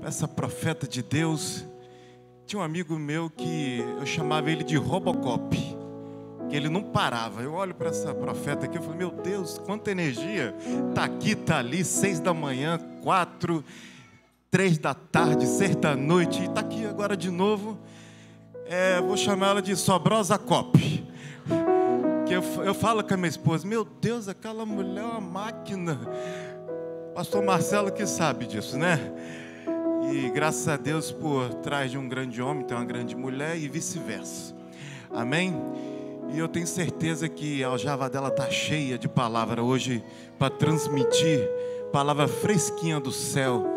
essa profeta de Deus. Tinha um amigo meu que eu chamava ele de Robocop, que ele não parava. Eu olho para essa profeta aqui e falo, meu Deus, quanta energia. Tá aqui, tá ali, 6 da manhã, 4, 3 da tarde, 6 da noite, e tá aqui agora de novo. Vou chamar ela de Sobrosa Cop. Que eu falo com a minha esposa, meu Deus, aquela mulher é uma máquina. Pastor Marcelo que sabe disso, né? E graças a Deus por trás de um grande homem tem uma grande mulher e vice-versa. Amém? E eu tenho certeza que a aljava dela está cheia de palavra hoje para transmitir palavra fresquinha do céu.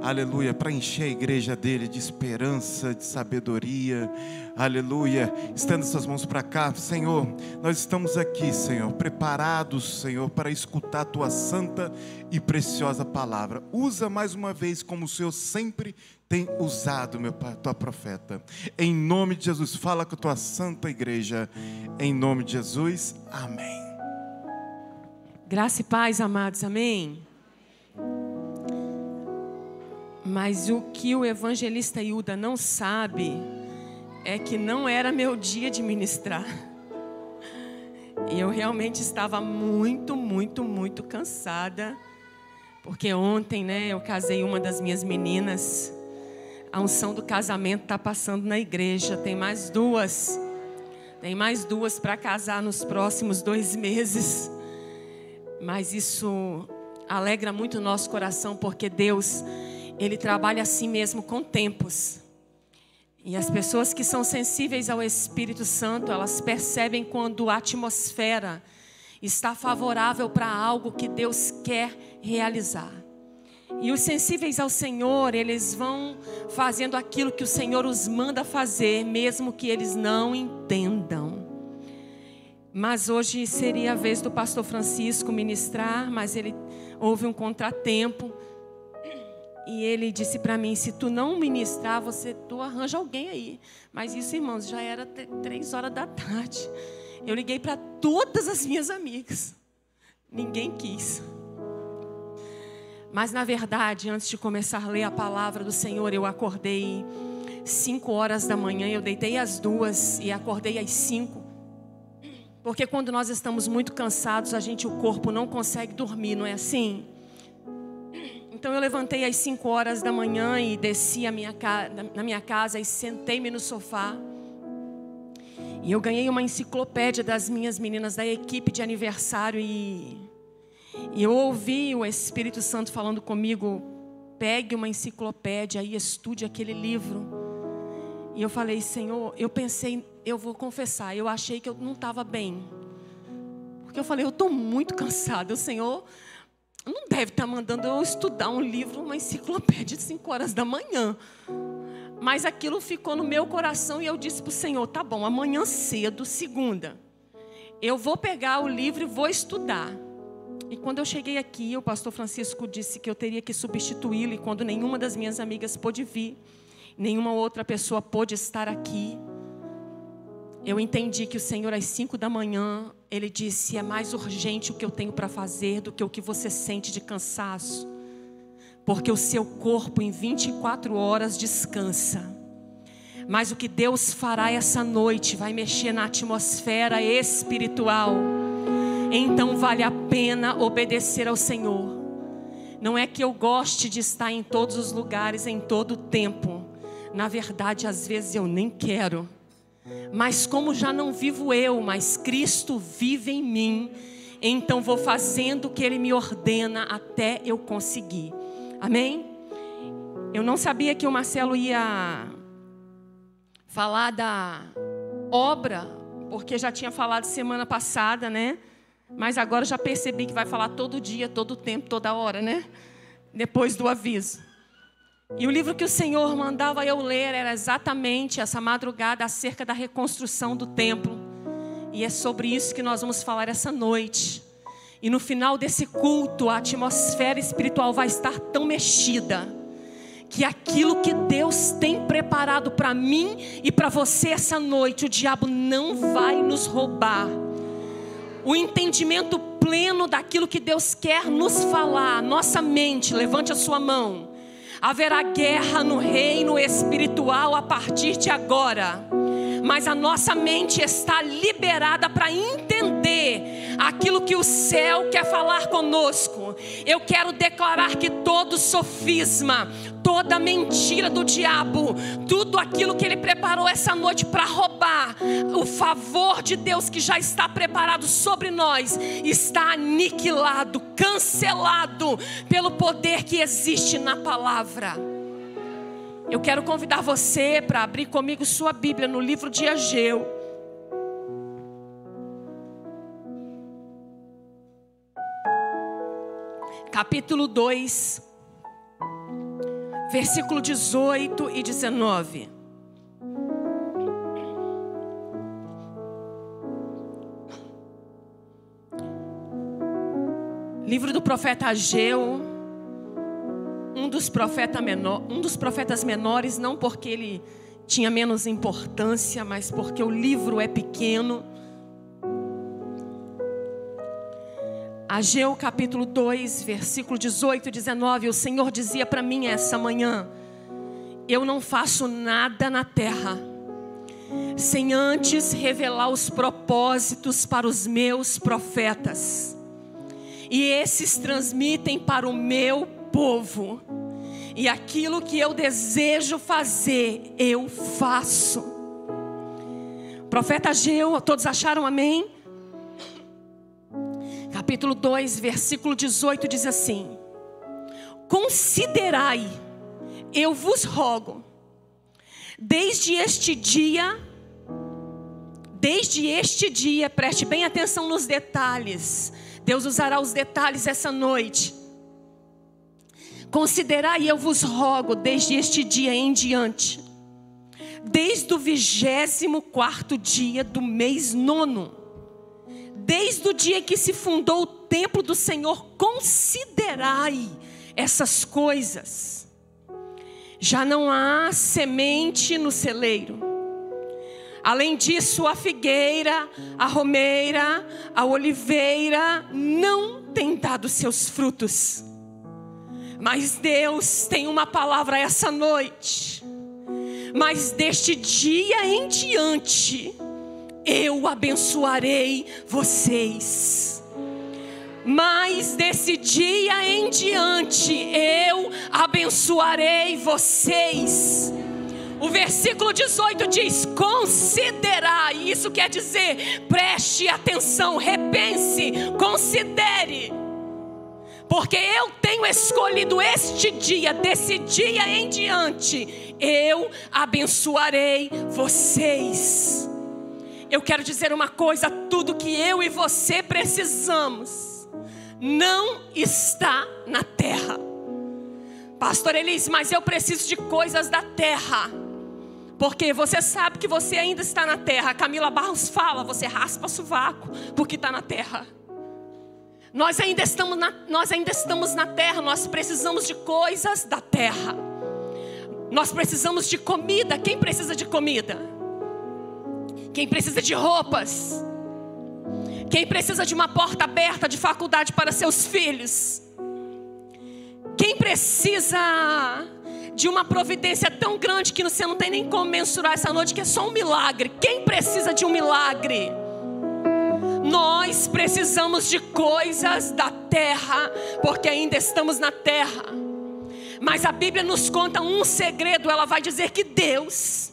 Aleluia, para encher a igreja dele de esperança, de sabedoria. Aleluia, estenda suas mãos para cá. Senhor, nós estamos aqui, Senhor, preparados, Senhor, para escutar a tua santa e preciosa palavra. Usa mais uma vez como o Senhor sempre tem usado, meu pai, tua profeta. Em nome de Jesus, fala com a tua santa igreja. Em nome de Jesus, amém. Graça e paz, amados, amém. Mas o que o evangelista Hilda não sabe é que não era meu dia de ministrar. E eu realmente estava muito cansada. Porque ontem, né, eu casei uma das minhas meninas. A unção do casamento está passando na igreja. Tem mais duas para casar nos próximos 2 meses. Mas isso alegra muito o nosso coração, porque Deus, Ele trabalha assim mesmo com tempos. E as pessoas que são sensíveis ao Espírito Santo, elas percebem quando a atmosfera está favorável para algo que Deus quer realizar. E os sensíveis ao Senhor, eles vão fazendo aquilo que o Senhor os manda fazer, mesmo que eles não entendam. Mas hoje seria a vez do pastor Francisco ministrar, mas houve um contratempo. E ele disse para mim, se tu não ministrar, tu arranja alguém aí. Mas isso, irmãos, já era 3 horas da tarde. Eu liguei para todas as minhas amigas. Ninguém quis. Mas, na verdade, antes de começar a ler a palavra do Senhor, eu acordei 5 horas da manhã. Eu deitei às 2 e acordei às 5. Porque quando nós estamos muito cansados, o corpo não consegue dormir, não é assim? Então eu levantei às 5 horas da manhã e desci na minha casa e sentei-me no sofá. E eu ganhei uma enciclopédia das minhas meninas da equipe de aniversário e eu ouvi o Espírito Santo falando comigo, pegue uma enciclopédia e estude aquele livro. E eu falei, Senhor, eu pensei, eu vou confessar, eu achei que eu não estava bem. Porque eu falei, eu estou muito cansada, o Senhor não deve estar mandando eu estudar um livro, uma enciclopédia de 5 horas da manhã. Mas aquilo ficou no meu coração e eu disse para o Senhor, tá bom, amanhã cedo, segunda, eu vou pegar o livro e vou estudar. E quando eu cheguei aqui, o pastor Francisco disse que eu teria que substituí-lo. E quando nenhuma das minhas amigas pôde vir, nenhuma outra pessoa pôde estar aqui, eu entendi que o Senhor às 5 da manhã, Ele disse, é mais urgente o que eu tenho para fazer do que o que você sente de cansaço. Porque o seu corpo em 24 horas descansa. Mas o que Deus fará essa noite vai mexer na atmosfera espiritual. Então vale a pena obedecer ao Senhor. Não é que eu goste de estar em todos os lugares, em todo o tempo. Na verdade, às vezes eu nem quero. Mas como já não vivo eu, mas Cristo vive em mim, então vou fazendo o que Ele me ordena até eu conseguir. Amém? Eu não sabia que o Marcelo ia falar da obra, porque já tinha falado semana passada, né? Mas agora já percebi que vai falar todo dia, todo tempo, toda hora, né? Depois do aviso. E o livro que o Senhor mandava eu ler era exatamente essa madrugada acerca da reconstrução do templo. E é sobre isso que nós vamos falar essa noite. E no final desse culto, a atmosfera espiritual vai estar tão mexida que aquilo que Deus tem preparado para mim e para você essa noite, o diabo não vai nos roubar. O entendimento pleno daquilo que Deus quer nos falar, nossa mente, levante a sua mão. Haverá guerra no reino espiritual a partir de agora. Mas a nossa mente está liberada para entender aquilo que o céu quer falar conosco. Eu quero declarar que todo sofisma, toda mentira do diabo, tudo aquilo que ele preparou essa noite para roubar o favor de Deus que já está preparado sobre nós, está aniquilado, cancelado pelo poder que existe na palavra. Eu quero convidar você para abrir comigo sua Bíblia no livro de Ageu. Capítulo 2, versículo 18 e 19. Livro do profeta Ageu. Um dos profetas menores, não porque ele tinha menos importância, mas porque o livro é pequeno. Ageu capítulo 2, versículo 18 e 19. O Senhor dizia para mim essa manhã: eu não faço nada na terra sem antes revelar os propósitos para os meus profetas, e esses transmitem para o meu povo, e aquilo que eu desejo fazer, eu faço. Profeta Ageu, todos acharam amém? Capítulo 2, versículo 18 diz assim: considerai, eu vos rogo, desde este dia, preste bem atenção nos detalhes, Deus usará os detalhes essa noite. Considerai, eu vos rogo, desde este dia em diante, desde o 24º dia do mês 9, desde o dia que se fundou o templo do Senhor, considerai essas coisas. Já não há semente no celeiro. Além disso, a figueira, a romeira, a oliveira não têm dado seus frutos. Mas Deus tem uma palavra essa noite. Mas deste dia em diante, eu abençoarei vocês. Mas desse dia em diante, eu abençoarei vocês. O versículo 18 diz: considerai. Isso quer dizer, preste atenção, repense, considere. Porque eu tenho escolhido este dia, desse dia em diante, eu abençoarei vocês. Eu quero dizer uma coisa: tudo que eu e você precisamos não está na terra. Pastor Elis, mas eu preciso de coisas da terra. Porque você sabe que você ainda está na terra. Camila Barros fala, você raspa sovaco porque está na terra. Nós ainda estamos na terra, nós precisamos de coisas da terra. Nós precisamos de comida. Quem precisa de comida? Quem precisa de roupas? Quem precisa de uma porta aberta de faculdade para seus filhos? Quem precisa de uma providência tão grande que você não tem nem como mensurar essa noite, que é só um milagre? Quem precisa de um milagre? Nós precisamos de coisas da terra, porque ainda estamos na terra. Mas a Bíblia nos conta um segredo. Ela vai dizer que Deus,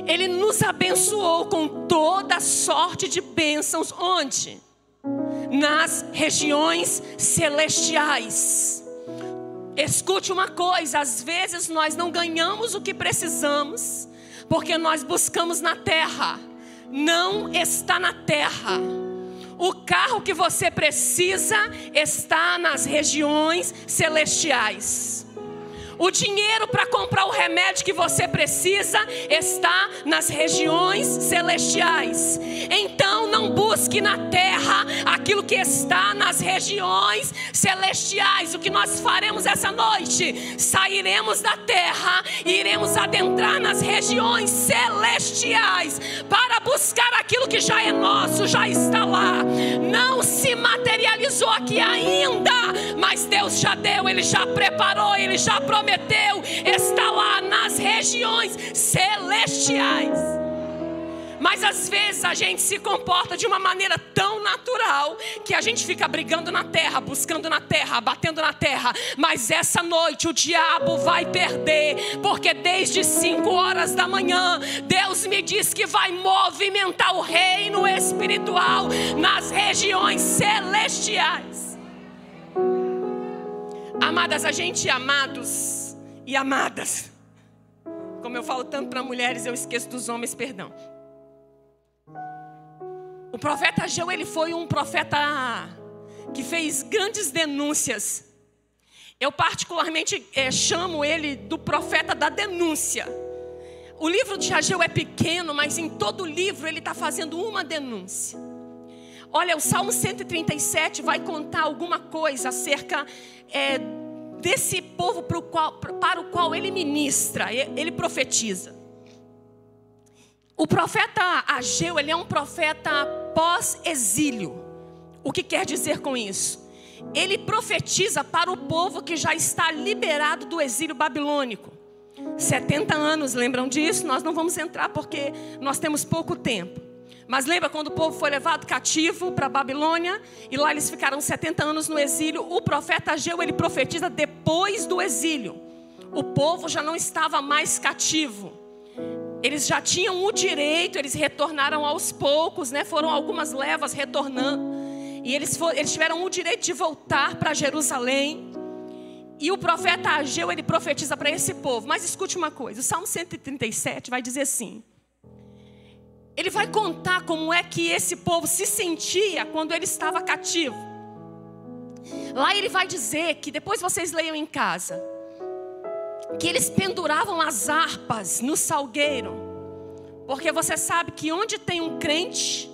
Ele nos abençoou com toda sorte de bênçãos. Onde? Nas regiões celestiais. Escute uma coisa: às vezes nós não ganhamos o que precisamos, porque nós buscamos na terra. Não está na terra. O carro que você precisa está nas regiões celestiais. O dinheiro para comprar o remédio que você precisa está nas regiões celestiais. Então não busque na terra aquilo que está nas regiões celestiais. O que nós faremos essa noite? Sairemos da terra e iremos adentrar nas regiões celestiais para buscar aquilo que já é nosso, já está lá. Não se materializou aqui ainda, mas Deus já deu, Ele já preparou, Ele já prometeu. prometeu está lá nas regiões celestiais. Mas às vezes a gente se comporta de uma maneira tão natural que a gente fica brigando na terra, buscando na terra, batendo na terra. Mas essa noite o diabo vai perder, porque desde 5 horas da manhã Deus me diz que vai movimentar o reino espiritual nas regiões celestiais. Amadas, a gente, amados e amadas, como eu falo tanto para mulheres, eu esqueço dos homens, perdão. O profeta Ageu, ele foi um profeta que fez grandes denúncias. Eu particularmente chamo ele do profeta da denúncia. O livro de Ageu é pequeno, mas em todo o livro ele está fazendo uma denúncia. Olha, o Salmo 137 vai contar alguma coisa acerca desse povo para o qual ele ministra, ele profetiza. O profeta Ageu, ele é um profeta pós-exílio. O que quer dizer com isso? Ele profetiza para o povo que já está liberado do exílio babilônico. 70 anos, lembram disso? Nós não vamos entrar porque nós temos pouco tempo. Mas lembra quando o povo foi levado cativo para a Babilônia? E lá eles ficaram 70 anos no exílio. O profeta Ageu, ele profetiza depois do exílio. O povo já não estava mais cativo. Eles já tinham o direito, eles retornaram aos poucos, né? Foram algumas levas retornando. E eles tiveram o direito de voltar para Jerusalém. E o profeta Ageu, ele profetiza para esse povo. Mas escute uma coisa, o Salmo 137 vai dizer assim. Ele vai contar como é que esse povo se sentia quando ele estava cativo. Lá ele vai dizer que, depois vocês leiam em casa, que eles penduravam as harpas no salgueiro. Porque você sabe que onde tem um crente,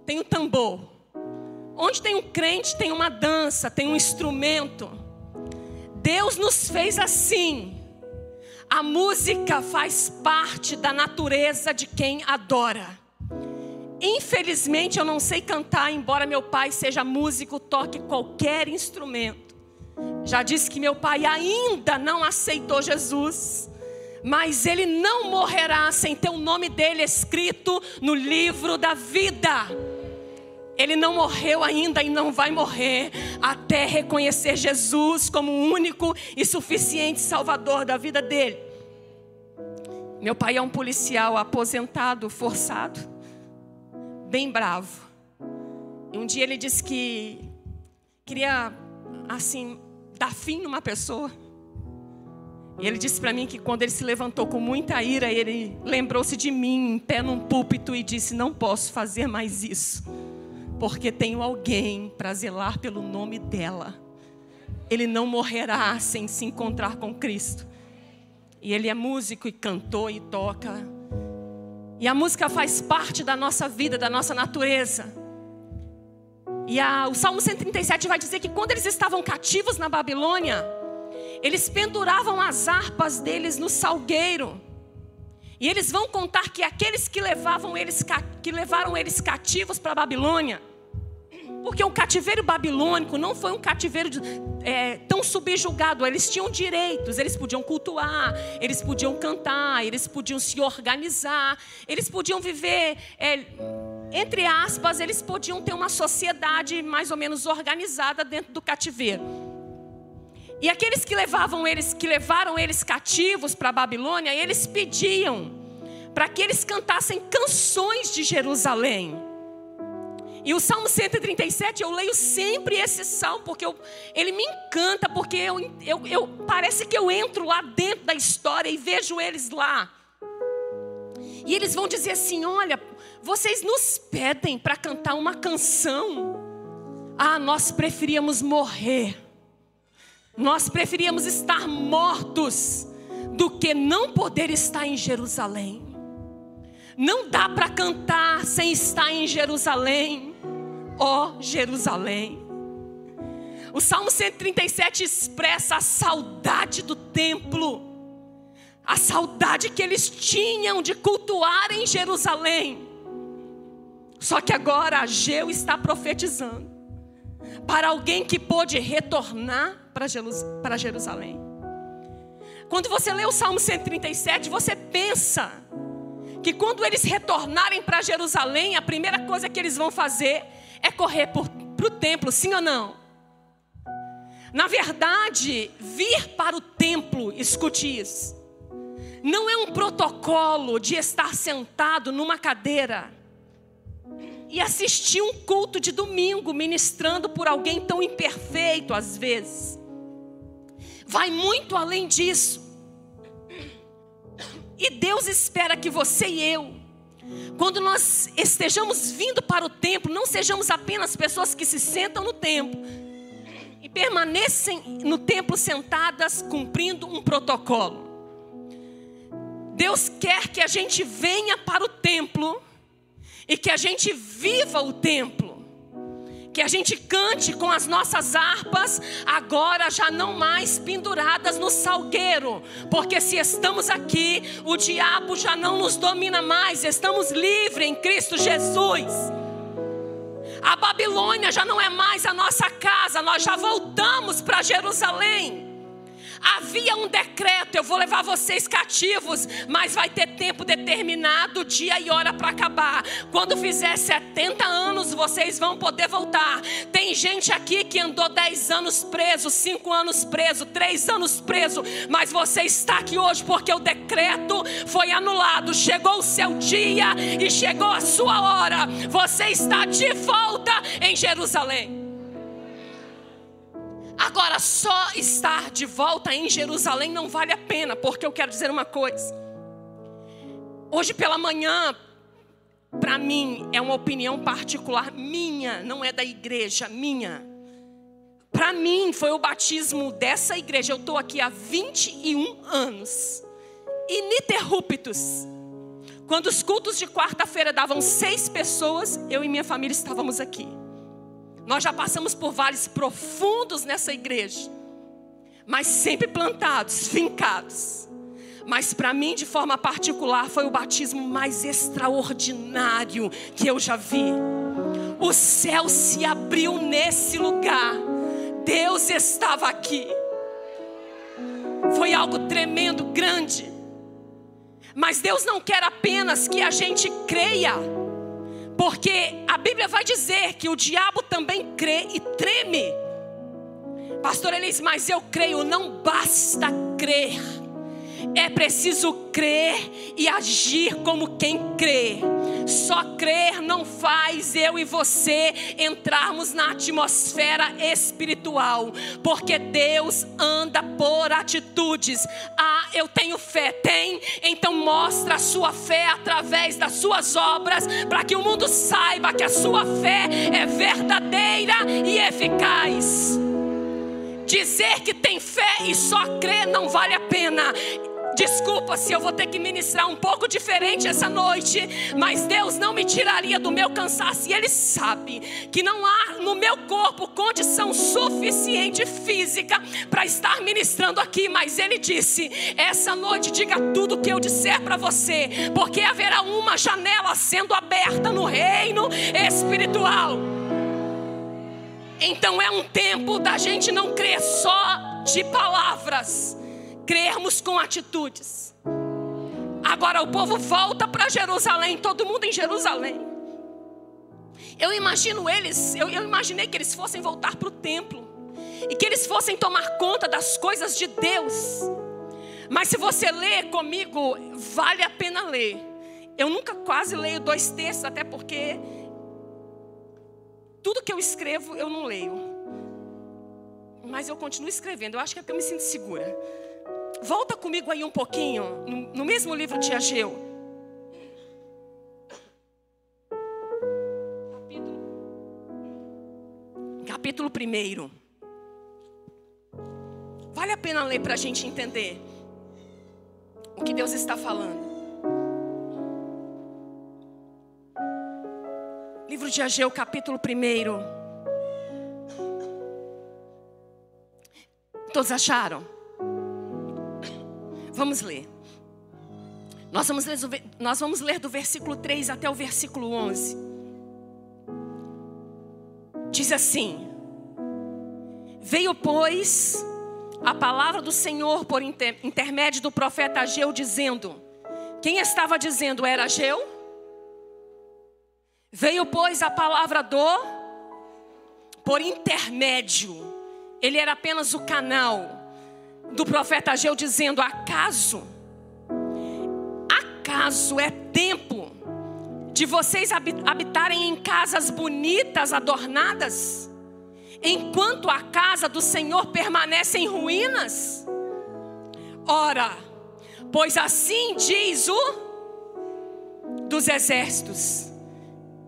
tem um tambor. Onde tem um crente, tem uma dança, tem um instrumento. Deus nos fez assim. A música faz parte da natureza de quem adora. Infelizmente eu não sei cantar, embora meu pai seja músico, toque qualquer instrumento. Já disse que meu pai ainda não aceitou Jesus, mas ele não morrerá sem ter o nome dele escrito no livro da vida. Ele não morreu ainda e não vai morrer até reconhecer Jesus como o único e suficiente salvador da vida dele. Meu pai é um policial aposentado, forçado, bem bravo. E um dia ele disse que queria, assim, dar fim numa pessoa. E ele disse para mim que quando ele se levantou com muita ira, ele lembrou-se de mim em pé num púlpito e disse: não posso fazer mais isso, porque tenho alguém para zelar pelo nome dela. Ele não morrerá sem se encontrar com Cristo. E ele é músico e cantor e toca. E a música faz parte da nossa vida, da nossa natureza. E o Salmo 137 vai dizer que quando eles estavam cativos na Babilônia, eles penduravam as harpas deles no salgueiro. E eles vão contar que aqueles que levaram eles cativos para a Babilônia, porque o cativeiro babilônico não foi um cativeiro tão subjugado. Eles tinham direitos, eles podiam cultuar, eles podiam cantar, eles podiam se organizar, eles podiam viver, entre aspas, eles podiam ter uma sociedade mais ou menos organizada dentro do cativeiro. E aqueles que levaram eles cativos para a Babilônia, eles pediam para que eles cantassem canções de Jerusalém. E o Salmo 137, eu leio sempre esse salmo, porque ele me encanta, porque parece que eu entro lá dentro da história e vejo eles lá. E eles vão dizer assim: olha, vocês nos pedem para cantar uma canção. Nós preferíamos morrer. Nós preferíamos estar mortos do que não poder estar em Jerusalém. Não dá para cantar sem estar em Jerusalém. Ó Jerusalém. O Salmo 137 expressa a saudade do templo. A saudade que eles tinham de cultuar em Jerusalém. Só que agora Ageu está profetizando para alguém que pôde retornar para Jerusalém. Quando você lê o Salmo 137, você pensa que quando eles retornarem para Jerusalém, a primeira coisa que eles vão fazer é correr para o templo, sim ou não? Na verdade, vir para o templo, escute isso, não é um protocolo de estar sentado numa cadeira e assistir um culto de domingo ministrando por alguém tão imperfeito às vezes. Vai muito além disso. E Deus espera que você e eu, quando nós estejamos vindo para o templo, não sejamos apenas pessoas que se sentam no templo e permanecem no templo sentadas cumprindo um protocolo. Deus quer que a gente venha para o templo e que a gente viva o templo. Que a gente cante com as nossas harpas, agora já não mais penduradas no salgueiro. Porque se estamos aqui, o diabo já não nos domina mais. Estamos livres em Cristo Jesus. A Babilônia já não é mais a nossa casa. Nós já voltamos para Jerusalém. Havia um decreto, eu vou levar vocês cativos, mas vai ter tempo determinado, dia e hora para acabar. Quando fizer 70 anos, vocês vão poder voltar. Tem gente aqui que andou 10 anos preso, 5 anos preso, 3 anos preso, mas você está aqui hoje porque o decreto foi anulado. Chegou o seu dia e chegou a sua hora. Você está de volta em Jerusalém. Agora, só estar de volta em Jerusalém não vale a pena, porque eu quero dizer uma coisa. Hoje pela manhã, para mim, é uma opinião particular minha, não é da igreja, minha. Para mim, foi o batismo dessa igreja. Eu estou aqui há 21 anos, ininterruptos. Quando os cultos de quarta-feira davam 6 pessoas, eu e minha família estávamos aqui. Nós já passamos por vales profundos nessa igreja, mas sempre plantados, fincados. Mas para mim, de forma particular, foi o batismo mais extraordinário que eu já vi. O céu se abriu nesse lugar. Deus estava aqui. Foi algo tremendo, grande. Mas Deus não quer apenas que a gente creia. Porque a Bíblia vai dizer que o diabo também crê e treme. Pastor Elis, mas eu creio, não basta crer. É preciso crer e agir como quem crê. Só crer não faz eu e você entrarmos na atmosfera espiritual. Porque Deus anda por atitudes. Ah, eu tenho fé. Tem? Então mostra a sua fé através das suas obras, para que o mundo saiba que a sua fé é verdadeira e eficaz. Dizer que tem fé e só crer não vale a pena. Desculpa se eu vou ter que ministrar um pouco diferente essa noite, mas Deus não me tiraria do meu cansaço. E Ele sabe que não há no meu corpo condição suficiente física para estar ministrando aqui. Mas Ele disse, essa noite diga tudo o que eu disser para você, porque haverá uma janela sendo aberta no reino espiritual. Então é um tempo da gente não crer só de palavras, crermos com atitudes. Agora o povo volta para Jerusalém, todo mundo em Jerusalém. Eu imaginei que eles fossem voltar para o templo e que eles fossem tomar conta das coisas de Deus. Mas se você ler comigo, vale a pena ler. Eu nunca quase leio 2 textos, até porque tudo que eu escrevo eu não leio. Mas eu continuo escrevendo, eu acho que é porque eu me sinto segura. Volta comigo aí um pouquinho, no mesmo livro de Ageu. Capítulo 1. Vale a pena ler para a gente entender o que Deus está falando. Livro de Ageu, capítulo 1. Todos acharam? Vamos ler. Nós vamos ler do versículo 3 até o versículo 11. Diz assim: Veio, pois, a palavra do Senhor por intermédio do profeta Ageu, dizendo. Quem estava dizendo era Ageu? Veio, pois, a palavra por intermédio. Ele era apenas o canal do profeta Ageu, dizendo: acaso é tempo de vocês habitarem em casas bonitas, adornadas, enquanto a casa do Senhor permanece em ruínas? Ora, pois assim diz o dos exércitos: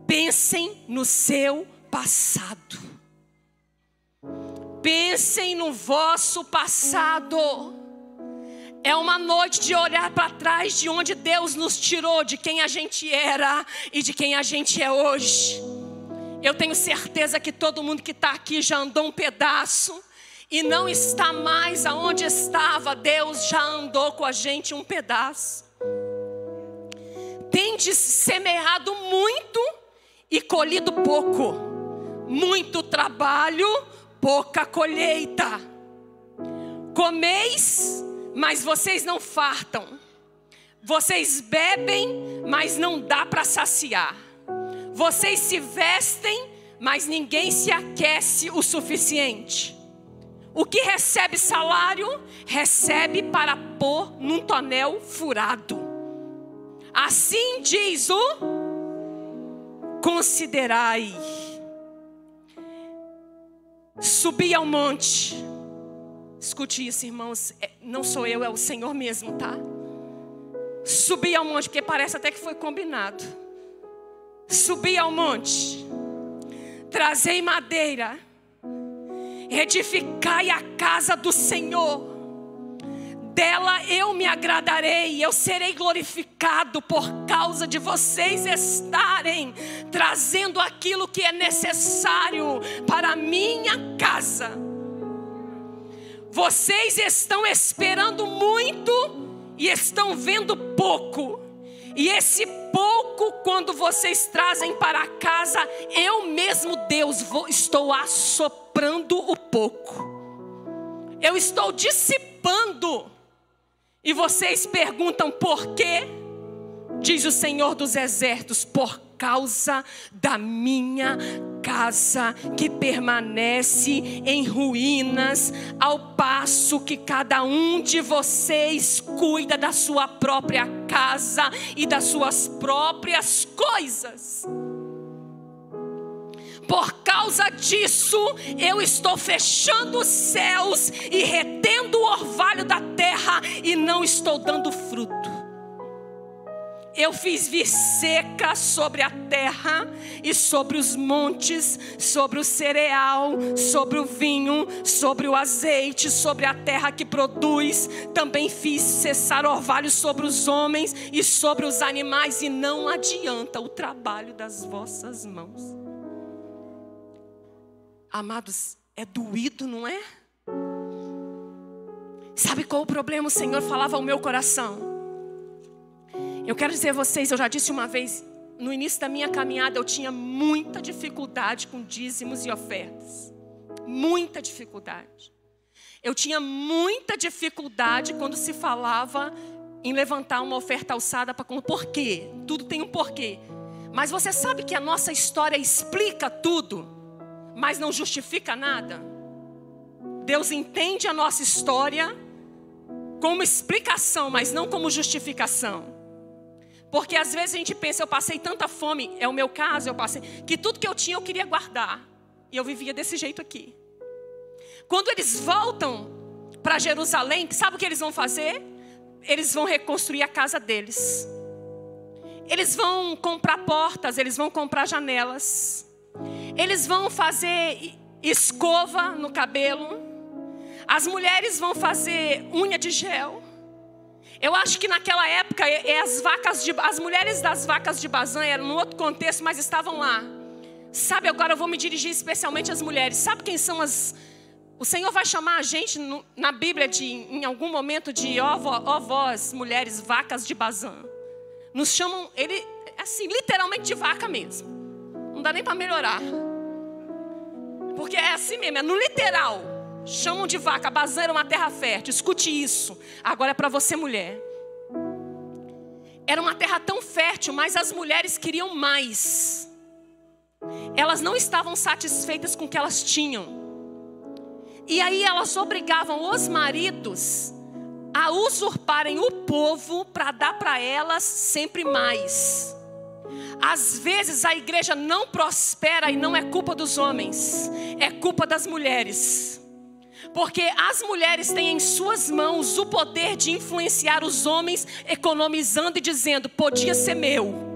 pensem no seu passado. Pensem no vosso passado. É uma noite de olhar para trás de onde Deus nos tirou, de quem a gente era e de quem a gente é hoje. Eu tenho certeza que todo mundo que está aqui já andou um pedaço e não está mais aonde estava. Deus já andou com a gente um pedaço. Tendes semeado muito e colhido pouco. Muito trabalho, pouca colheita. Comeis, mas vocês não fartam. Vocês bebem, mas não dá para saciar. Vocês se vestem, mas ninguém se aquece o suficiente. O que recebe salário, recebe para pôr num tonel furado. Assim diz o: considerai. Subi ao monte. Escute isso, irmãos. Não sou eu, é o Senhor mesmo, tá? Subi ao monte, porque parece até que foi combinado. Subi ao monte. Trazei madeira. Edificai a casa do Senhor. Dela eu me agradarei. Eu serei glorificado por causa de vocês estarem trazendo aquilo que é necessário para a minha casa. Vocês estão esperando muito e estão vendo pouco. E esse pouco, quando vocês trazem para casa, eu mesmo, Deus, estou assoprando o pouco. Eu estou dissipando. E vocês perguntam por quê? Diz o Senhor dos Exércitos: por causa da minha casa que permanece em ruínas, ao passo que cada um de vocês cuida da sua própria casa e das suas próprias coisas. Por causa disso, eu estou fechando os céus e retendo o orvalho da terra e não estou dando fruto. Eu fiz vir seca sobre a terra e sobre os montes, sobre o cereal, sobre o vinho, sobre o azeite, sobre a terra que produz. Também fiz cessar orvalho sobre os homens e sobre os animais, e não adianta o trabalho das vossas mãos. Amados, é doído, não é? Sabe qual o problema? O Senhor falava ao meu coração. Eu quero dizer a vocês, eu já disse uma vez, no início da minha caminhada, eu tinha muita dificuldade com dízimos e ofertas. Muita dificuldade. Eu tinha muita dificuldade quando se falava em levantar uma oferta alçada para... Por quê? Tudo tem um porquê. Mas você sabe que a nossa história explica tudo, mas não justifica nada? Deus entende a nossa história como explicação, mas não como justificação. Porque às vezes a gente pensa: eu passei tanta fome, é o meu caso, eu passei, que tudo que eu tinha eu queria guardar. E eu vivia desse jeito aqui. Quando eles voltam para Jerusalém, sabe o que eles vão fazer? Eles vão reconstruir a casa deles. Eles vão comprar portas, eles vão comprar janelas. Eles vão fazer escova no cabelo. As mulheres vão fazer unha de gel. Eu acho que naquela época as mulheres das vacas de Bazã eram num outro contexto, mas estavam lá. Sabe, agora eu vou me dirigir especialmente às mulheres. Sabe quem são as... O Senhor vai chamar a gente na Bíblia em algum momento de ó vós, mulheres, vacas de Bazã. Nos chamam, ele, assim, literalmente de vaca mesmo. Não dá nem para melhorar. Porque é assim mesmo, é no literal. Chamam de vaca. Bazã era uma terra fértil. Escute isso. Agora é para você, mulher. Era uma terra tão fértil, mas as mulheres queriam mais. Elas não estavam satisfeitas com o que elas tinham. E aí elas obrigavam os maridos a usurparem o povo para dar para elas sempre mais. Às vezes a igreja não prospera e não é culpa dos homens, é culpa das mulheres. Porque as mulheres têm em suas mãos o poder de influenciar os homens, economizando e dizendo: podia ser meu.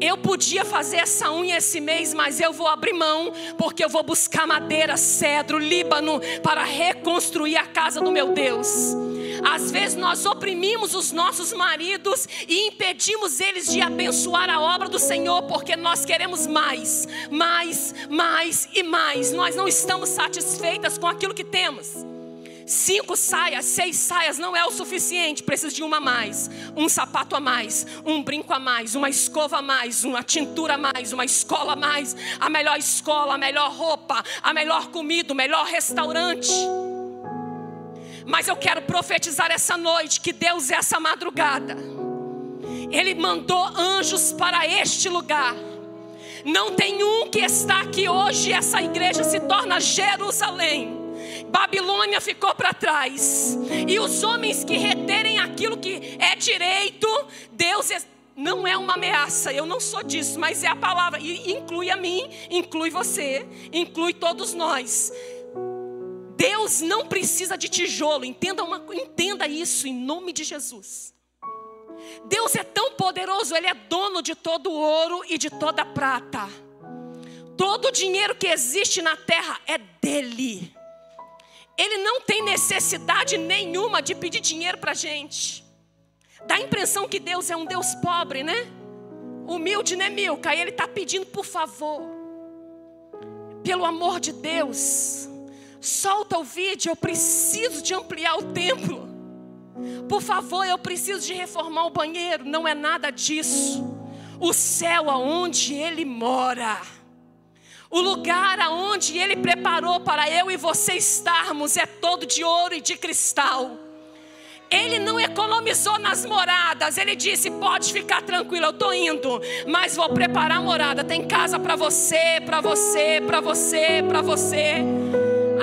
Eu podia fazer essa unha esse mês, mas eu vou abrir mão, porque eu vou buscar madeira, cedro, Líbano, para reconstruir a casa do meu Deus. Às vezes nós oprimimos os nossos maridos e impedimos eles de abençoar a obra do Senhor, porque nós queremos mais, mais, mais e mais. Nós não estamos satisfeitas com aquilo que temos. 5 saias, 6 saias não é o suficiente. Precisa de uma a mais, um sapato a mais, um brinco a mais, uma escova a mais, uma tintura a mais, uma escola a mais, a melhor escola, a melhor roupa, a melhor comida, o melhor restaurante. Mas eu quero profetizar essa noite que Deus, essa madrugada, Ele mandou anjos para este lugar. Não tem um que está aqui hoje. Essa igreja se torna Jerusalém. Babilônia ficou para trás. E os homens que reterem aquilo que é direito, Deus não é uma ameaça. Eu não sou disso, mas é a palavra. E inclui a mim, inclui você, inclui todos nós. Deus não precisa de tijolo. Entenda isso em nome de Jesus. Deus é tão poderoso, Ele é dono de todo o ouro e de toda a prata. Todo o dinheiro que existe na terra é dele. Ele não tem necessidade nenhuma de pedir dinheiro para a gente. Dá a impressão que Deus é um Deus pobre, né? Humilde, né, Milka? Aí Ele está pedindo, por favor, pelo amor de Deus, solta o vídeo, eu preciso de ampliar o templo. Por favor, eu preciso de reformar o banheiro. Não é nada disso. O céu aonde Ele mora, o lugar aonde Ele preparou para eu e você estarmos, é todo de ouro e de cristal. Ele não economizou nas moradas. Ele disse: pode ficar tranquilo, eu estou indo, mas vou preparar a morada. Tem casa para você, para você, para você, para você.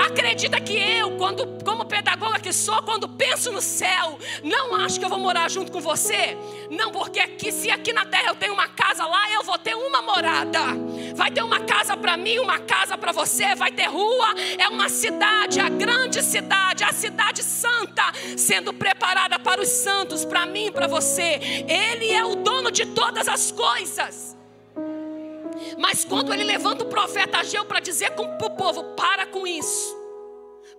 Acredita que eu, como pedagoga que sou, quando penso no céu, não acho que eu vou morar junto com você. Não, porque se aqui na terra eu tenho uma casa, lá eu vou ter uma morada. Vai ter uma casa para mim, uma casa para você. Vai ter rua, é uma cidade, a grande cidade, a cidade santa, sendo preparada para os santos, para mim e para você. Ele é o dono de todas as coisas. Mas quando Ele levanta o profeta Ageu para dizer para o povo: para com isso,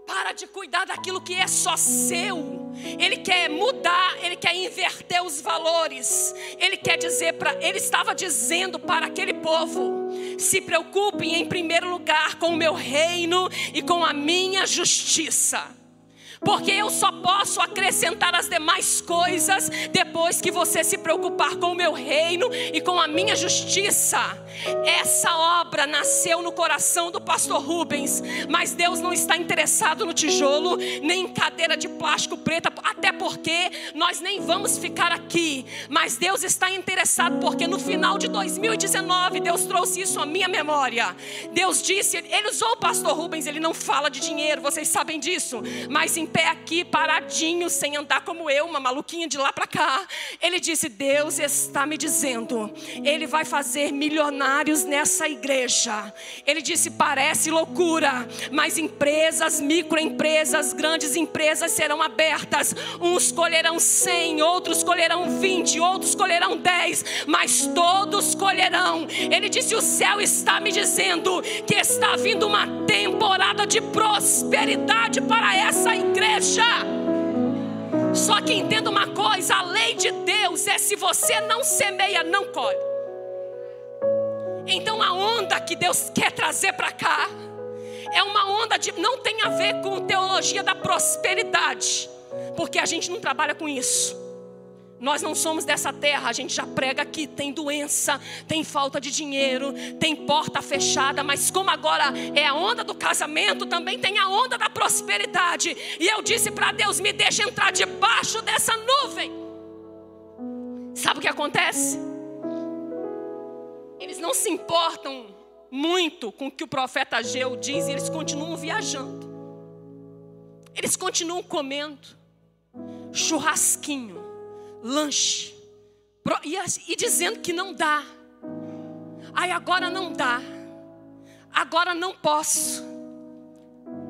para de cuidar daquilo que é só seu. Ele quer mudar, Ele quer inverter os valores. Ele estava dizendo para aquele povo: se preocupem em primeiro lugar com o meu reino e com a minha justiça. Porque eu só posso acrescentar as demais coisas depois que você se preocupar com o meu reino e com a minha justiça. Essa obra nasceu no coração do pastor Rubens, mas Deus não está interessado no tijolo, nem em cadeira de plástico preta, até porque nós nem vamos ficar aqui. Mas Deus está interessado porque no final de 2019 Deus trouxe isso à minha memória. Deus disse, Ele usou o pastor Rubens, ele não fala de dinheiro, vocês sabem disso, mas em pé aqui, paradinho, sem andar como eu, uma maluquinha de lá para cá, ele disse: Deus está me dizendo, Ele vai fazer milionários nessa igreja. Ele disse: parece loucura, mas empresas, microempresas, grandes empresas serão abertas. Uns colherão 100, outros colherão 20, outros colherão 10, mas todos colherão. Ele disse: o céu está me dizendo que está vindo uma temporada de prosperidade para essa igreja. Só que entenda uma coisa: a lei de Deus é: se você não semeia, não colhe. Então a onda que Deus quer trazer para cá é uma onda de, não tem a ver com teologia da prosperidade, porque a gente não trabalha com isso. Nós não somos dessa terra, a gente já prega aqui, tem doença, tem falta de dinheiro, tem porta fechada, mas como agora é a onda do casamento, também tem a onda da prosperidade. E eu disse para Deus, me deixa entrar debaixo dessa nuvem. Sabe o que acontece? Eles não se importam muito com o que o profeta Ageu diz, e eles continuam viajando. Eles continuam comendo churrasquinho, lanche, e dizendo que não dá. Ai, agora não dá, agora não posso.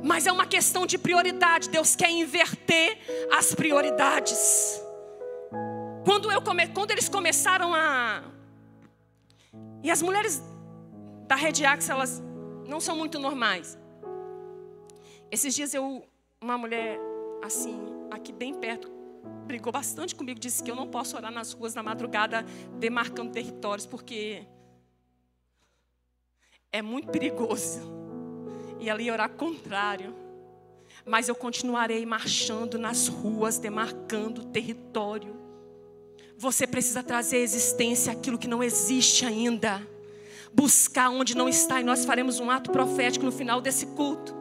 Mas é uma questão de prioridade. Deus quer inverter as prioridades. Quando eles começaram a... E as mulheres da Rede Axe, elas não são muito normais. Esses dias uma mulher assim, aqui bem perto, brigou bastante comigo, disse que eu não posso orar nas ruas na madrugada, demarcando territórios, porque é muito perigoso. E ela ia orar contrário. Mas eu continuarei marchando nas ruas, demarcando território. Você precisa trazer à existência aquilo que não existe ainda. Buscar onde não está, e nós faremos um ato profético no final desse culto.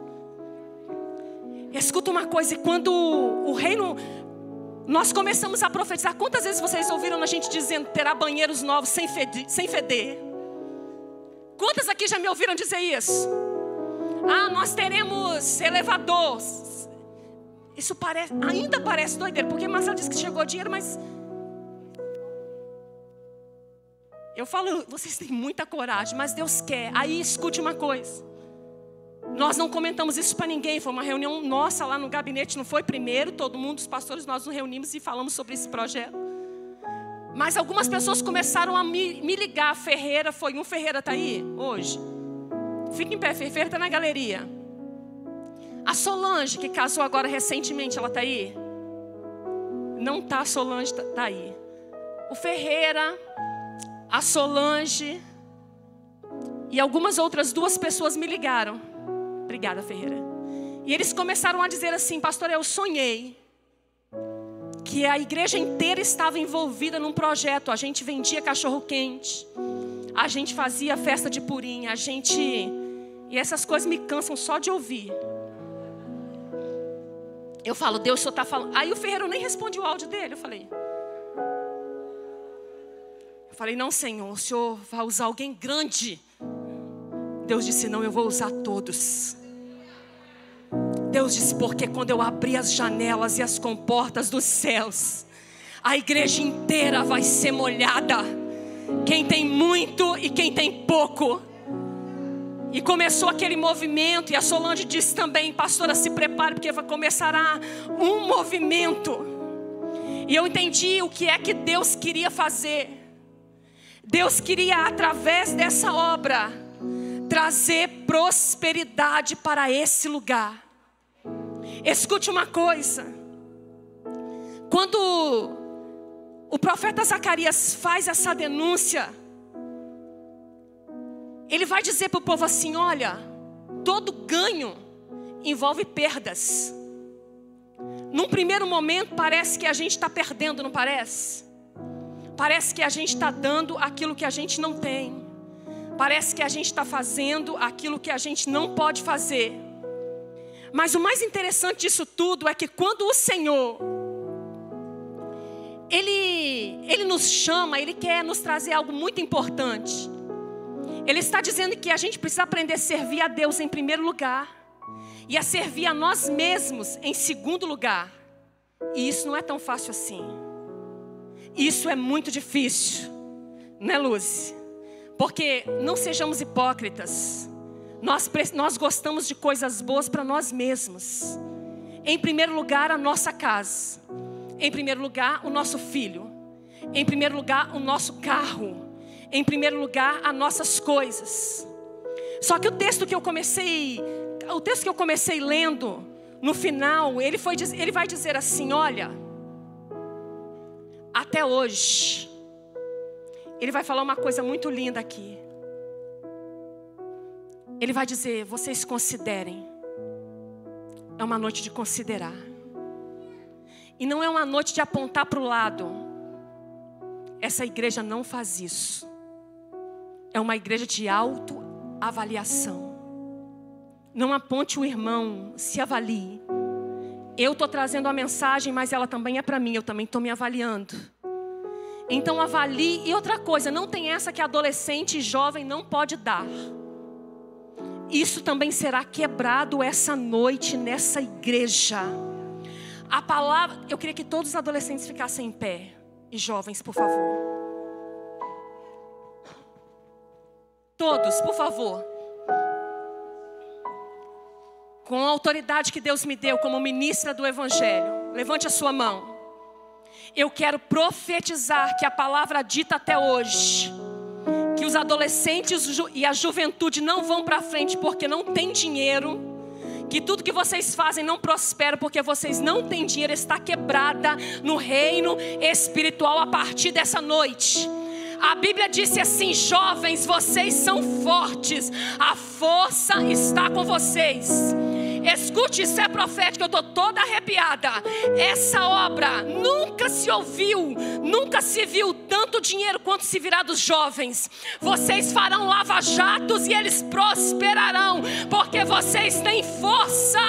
Escuta uma coisa, quando o reino... Nós começamos a profetizar. Quantas vezes vocês ouviram a gente dizendo terá banheiros novos sem feder? Quantas aqui já me ouviram dizer isso? Ah, nós teremos elevador. Isso ainda parece doideira, porque Marcelo disse que chegou dinheiro, mas... Eu falo, vocês têm muita coragem, mas Deus quer. Aí escute uma coisa. Nós não comentamos isso para ninguém. Foi uma reunião nossa lá no gabinete. Não foi primeiro, todo mundo, os pastores, nós nos reunimos e falamos sobre esse projeto. Mas algumas pessoas começaram a me ligar. Ferreira foi um. Ferreira está aí hoje? Fica em pé, Ferreira está na galeria. A Solange, que casou agora recentemente, ela está aí? Não está, a Solange está aí. O Ferreira, a Solange e algumas outras 2 pessoas me ligaram. Obrigada, Ferreira. E eles começaram a dizer assim: pastor, eu sonhei que a igreja inteira estava envolvida num projeto. A gente vendia cachorro quente, a gente fazia festa de purim, e essas coisas me cansam só de ouvir. Eu falo, Deus, o senhor está falando. Aí o Ferreira nem responde o áudio dele. Eu falei, não, Senhor, o senhor vai usar alguém grande. Deus disse, não, eu vou usar todos. Deus disse, porque quando eu abrir as janelas e as comportas dos céus, a igreja inteira vai ser molhada. Quem tem muito e quem tem pouco. E começou aquele movimento. E a Solange disse também, pastora, se prepare, porque vai começar um movimento. E eu entendi o que é que Deus queria fazer. Deus queria, através dessa obra, trazer prosperidade para esse lugar. Escute uma coisa. Quando o profeta Zacarias faz essa denúncia, ele vai dizer para o povo assim, olha, todo ganho envolve perdas. Num primeiro momento parece que a gente está perdendo, não parece? Parece que a gente está dando aquilo que a gente não tem. Parece que a gente está fazendo aquilo que a gente não pode fazer. Mas o mais interessante disso tudo é que quando o Senhor, Ele nos chama, Ele quer nos trazer algo muito importante. Ele está dizendo que a gente precisa aprender a servir a Deus em primeiro lugar e a servir a nós mesmos em segundo lugar. E isso não é tão fácil assim. Isso é muito difícil, né, Lúcia? Porque não sejamos hipócritas. Nós gostamos de coisas boas para nós mesmos. Em primeiro lugar, a nossa casa. Em primeiro lugar, o nosso filho. Em primeiro lugar, o nosso carro. Em primeiro lugar, as nossas coisas. Só que o texto que eu comecei lendo, no final, ele vai dizer assim, olha, até hoje, ele vai falar uma coisa muito linda aqui. Ele vai dizer, vocês considerem. É uma noite de considerar. E não é uma noite de apontar para o lado. Essa igreja não faz isso. É uma igreja de autoavaliação. Não aponte o irmão, se avalie. Eu estou trazendo a mensagem, mas ela também é para mim. Eu também estou me avaliando. Então avalie. E outra coisa, não tem essa que adolescente e jovem não pode dar. Isso também será quebrado essa noite nessa igreja. A palavra, eu queria que todos os adolescentes ficassem em pé. E jovens, por favor. Todos, por favor. Com a autoridade que Deus me deu como ministra do Evangelho, levante a sua mão. Eu quero profetizar que a palavra dita até hoje, que os adolescentes e a juventude não vão para frente porque não tem dinheiro, que tudo que vocês fazem não prospera porque vocês não têm dinheiro, está quebrada no reino espiritual a partir dessa noite. A Bíblia disse assim: jovens, vocês são fortes, a força está com vocês. Escute, isso é profético, eu estou toda arrepiada. Essa obra nunca se ouviu, nunca se viu tanto dinheiro quanto se virá dos jovens. Vocês farão lava-jatos e eles prosperarão, porque vocês têm força.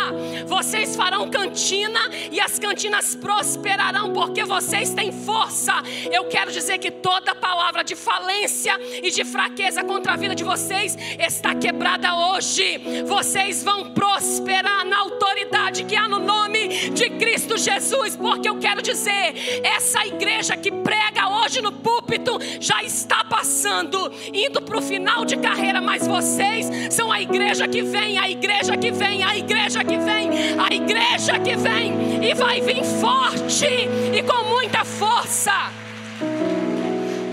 Vocês farão cantina e as cantinas prosperarão, porque vocês têm força. Eu quero dizer que toda palavra de falência e de fraqueza contra a vida de vocês está quebrada hoje. Vocês vão prosperar na autoridade que há no nome de Cristo Jesus, porque eu quero dizer, essa igreja que prega hoje no púlpito já está passando, indo para o final de carreira, mas vocês são a igreja que vem, a igreja que vem, a igreja que vem, a igreja que vem, e vai vir forte e com muita força.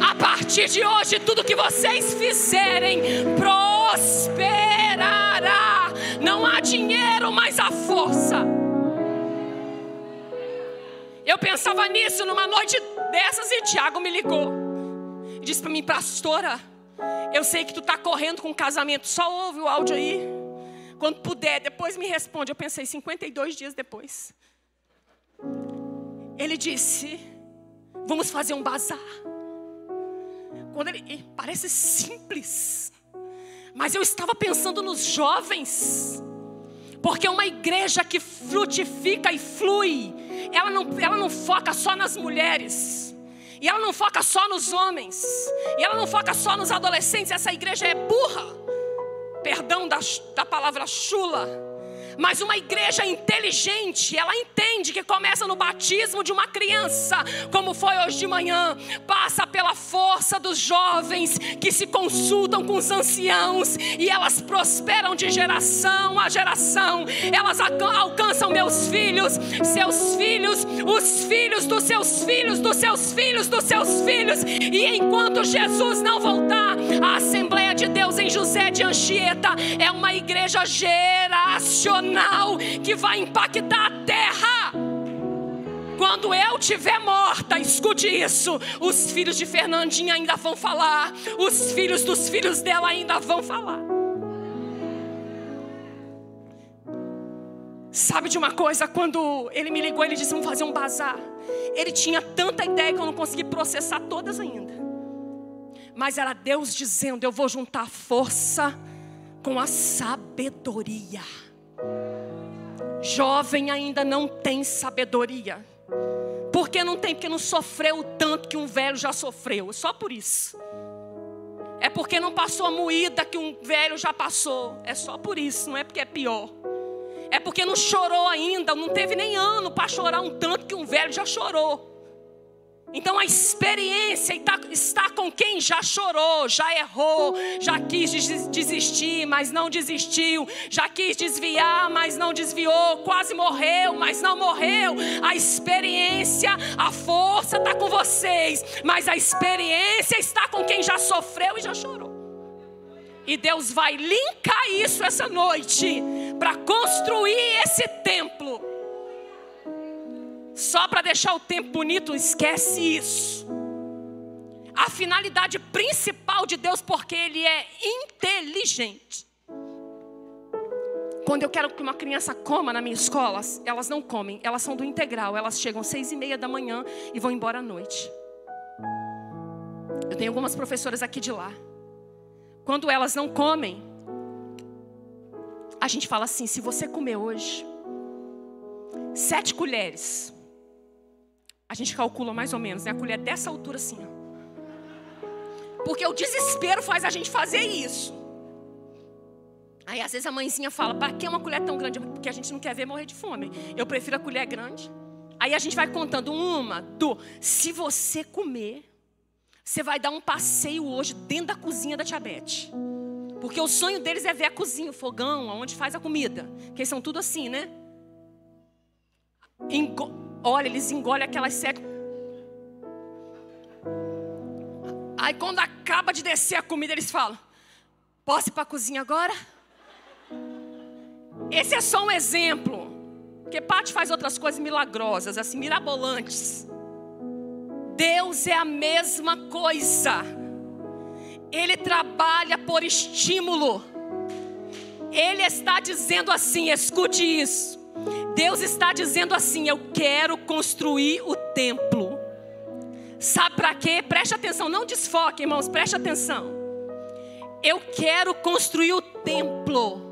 A partir de hoje, tudo que vocês fizerem prosperará. Não há dinheiro, mas há força. Eu pensava nisso numa noite dessas e Tiago me ligou e disse para mim: pastora, eu sei que tu está correndo com o casamento, só ouve o áudio aí. Quando puder, depois me responde. Eu pensei 52 dias depois. Ele disse: vamos fazer um bazar. Quando ele parece simples, mas eu estava pensando nos jovens, porque uma igreja que frutifica e flui, ela não foca só nas mulheres, e ela não foca só nos homens, e ela não foca só nos adolescentes. Essa igreja é burra, perdão da palavra chula, mas uma igreja inteligente, ela entende que começa no batismo de uma criança, como foi hoje de manhã, passa pela força dos jovens que se consultam com os anciãos, e elas prosperam de geração a geração. Elas alcançam meus filhos, seus filhos, os filhos dos seus filhos, dos seus filhos, dos seus filhos, e enquanto Jesus não voltar, a Assembleia de Deus em José de Anchieta é uma igreja geracional que vai impactar a terra. Quando eu estiver morta, escute isso, os filhos de Fernandinha ainda vão falar, os filhos dos filhos dela ainda vão falar. Sabe de uma coisa? Quando ele me ligou, ele disse: vamos fazer um bazar. Ele tinha tanta ideia que eu não consegui processar todas ainda, mas era Deus dizendo: eu vou juntar força com a sabedoria. Jovem ainda não tem sabedoria. Por que não tem? Porque não sofreu o tanto que um velho já sofreu. Só por isso. É porque não passou a moída que um velho já passou. É só por isso, não é porque é pior. É porque não chorou ainda, não teve nem ano para chorar um tanto que um velho já chorou. Então a experiência está com quem já chorou, já errou, já quis desistir, mas não desistiu, já quis desviar, mas não desviou, quase morreu, mas não morreu. A experiência, a força está com vocês, mas a experiência está com quem já sofreu e já chorou. E Deus vai linkar isso essa noite para construir esse templo. Só para deixar o tempo bonito, esquece isso. A finalidade principal de Deus, porque Ele é inteligente. Quando eu quero que uma criança coma na minha escola, elas não comem, elas são do integral. Elas chegam 6:30 da manhã e vão embora à noite. tenho algumas professoras aqui de lá. Quando elas não comem, a gente fala assim: se você comer hoje 7 colheres, a gente calcula mais ou menos, né? A colher dessa altura assim, ó. Porque o desespero faz a gente fazer isso. Aí às vezes a mãezinha fala: para que uma colher tão grande? Porque a gente não quer ver morrer de fome. Eu prefiro a colher grande. Aí a gente vai contando 1, 2. Se você comer, você vai dar um passeio hoje dentro da cozinha da tia Beth. Porque o sonho deles é ver a cozinha, o fogão, onde faz a comida. Porque eles são tudo assim, né? Olha, eles engolem aquelas 7. Aí quando acaba de descer a comida, eles falam: posso ir para a cozinha agora? Esse é só um exemplo. Porque Paty faz outras coisas milagrosas, assim, mirabolantes. Deus é a mesma coisa. Ele trabalha por estímulo. Ele está dizendo assim, escute isso. Deus está dizendo assim: eu quero construir o templo. Sabe para quê? Preste atenção, não desfoque, irmãos, preste atenção. Eu quero construir o templo.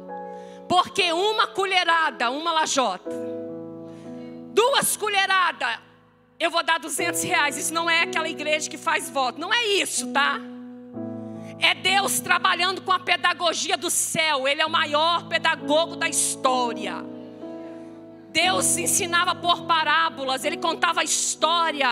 Porque 1 colherada, 1 lajota, 2 colheradas, eu vou dar R$200. Isso não é aquela igreja que faz voto. Não é isso, tá? É Deus trabalhando com a pedagogia do céu. Ele é o maior pedagogo da história. Deus ensinava por parábolas, Ele contava a história,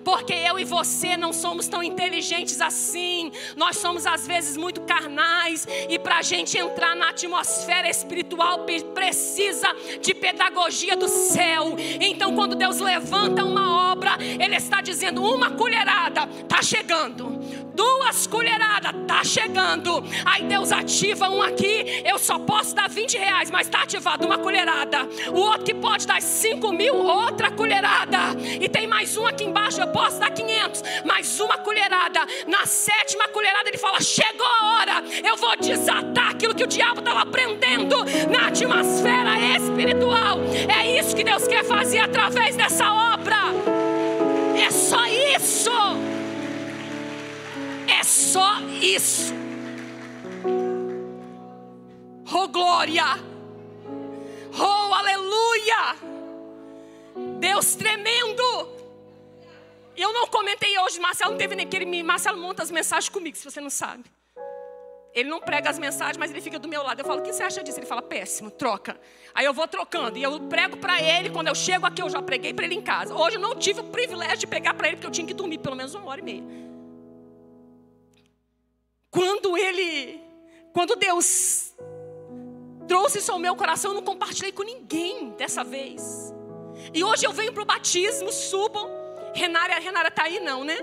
porque eu e você não somos tão inteligentes assim. Nós somos às vezes muito carnais, e para a gente entrar na atmosfera espiritual precisa de pedagogia do céu. Então quando Deus levanta uma obra, Ele está dizendo: 1 colherada, está chegando. 2 colheradas, está chegando. Aí Deus ativa um aqui, eu só posso dar R$20, mas está ativado 1 colherada. O outro que pode dar 5.000, outra colherada. E tem mais um aqui embaixo, eu posso dar 500, mais 1 colherada. Na 7ª colherada ele fala: chegou a hora, eu vou desatar aquilo que o diabo estava prendendo na atmosfera espiritual. É isso que Deus quer fazer através dessa obra. É só isso. É só isso. Oh glória. Oh aleluia. Deus tremendo. Eu não comentei hoje, Marcelo não teve nem que ele Marcelo monta as mensagens comigo, se você não sabe. Ele não prega as mensagens, mas ele fica do meu lado. Eu falo: o que você acha disso? Ele fala: péssimo, troca. Aí eu vou trocando e eu prego para ele. Quando eu chego aqui, eu já preguei para ele em casa. Hoje eu não tive o privilégio de pregar para ele, porque eu tinha que dormir pelo menos 1h30. Quando Deus trouxe isso ao meu coração, eu não compartilhei com ninguém dessa vez. E hoje eu venho para o batismo, subam. Renária está aí não, né?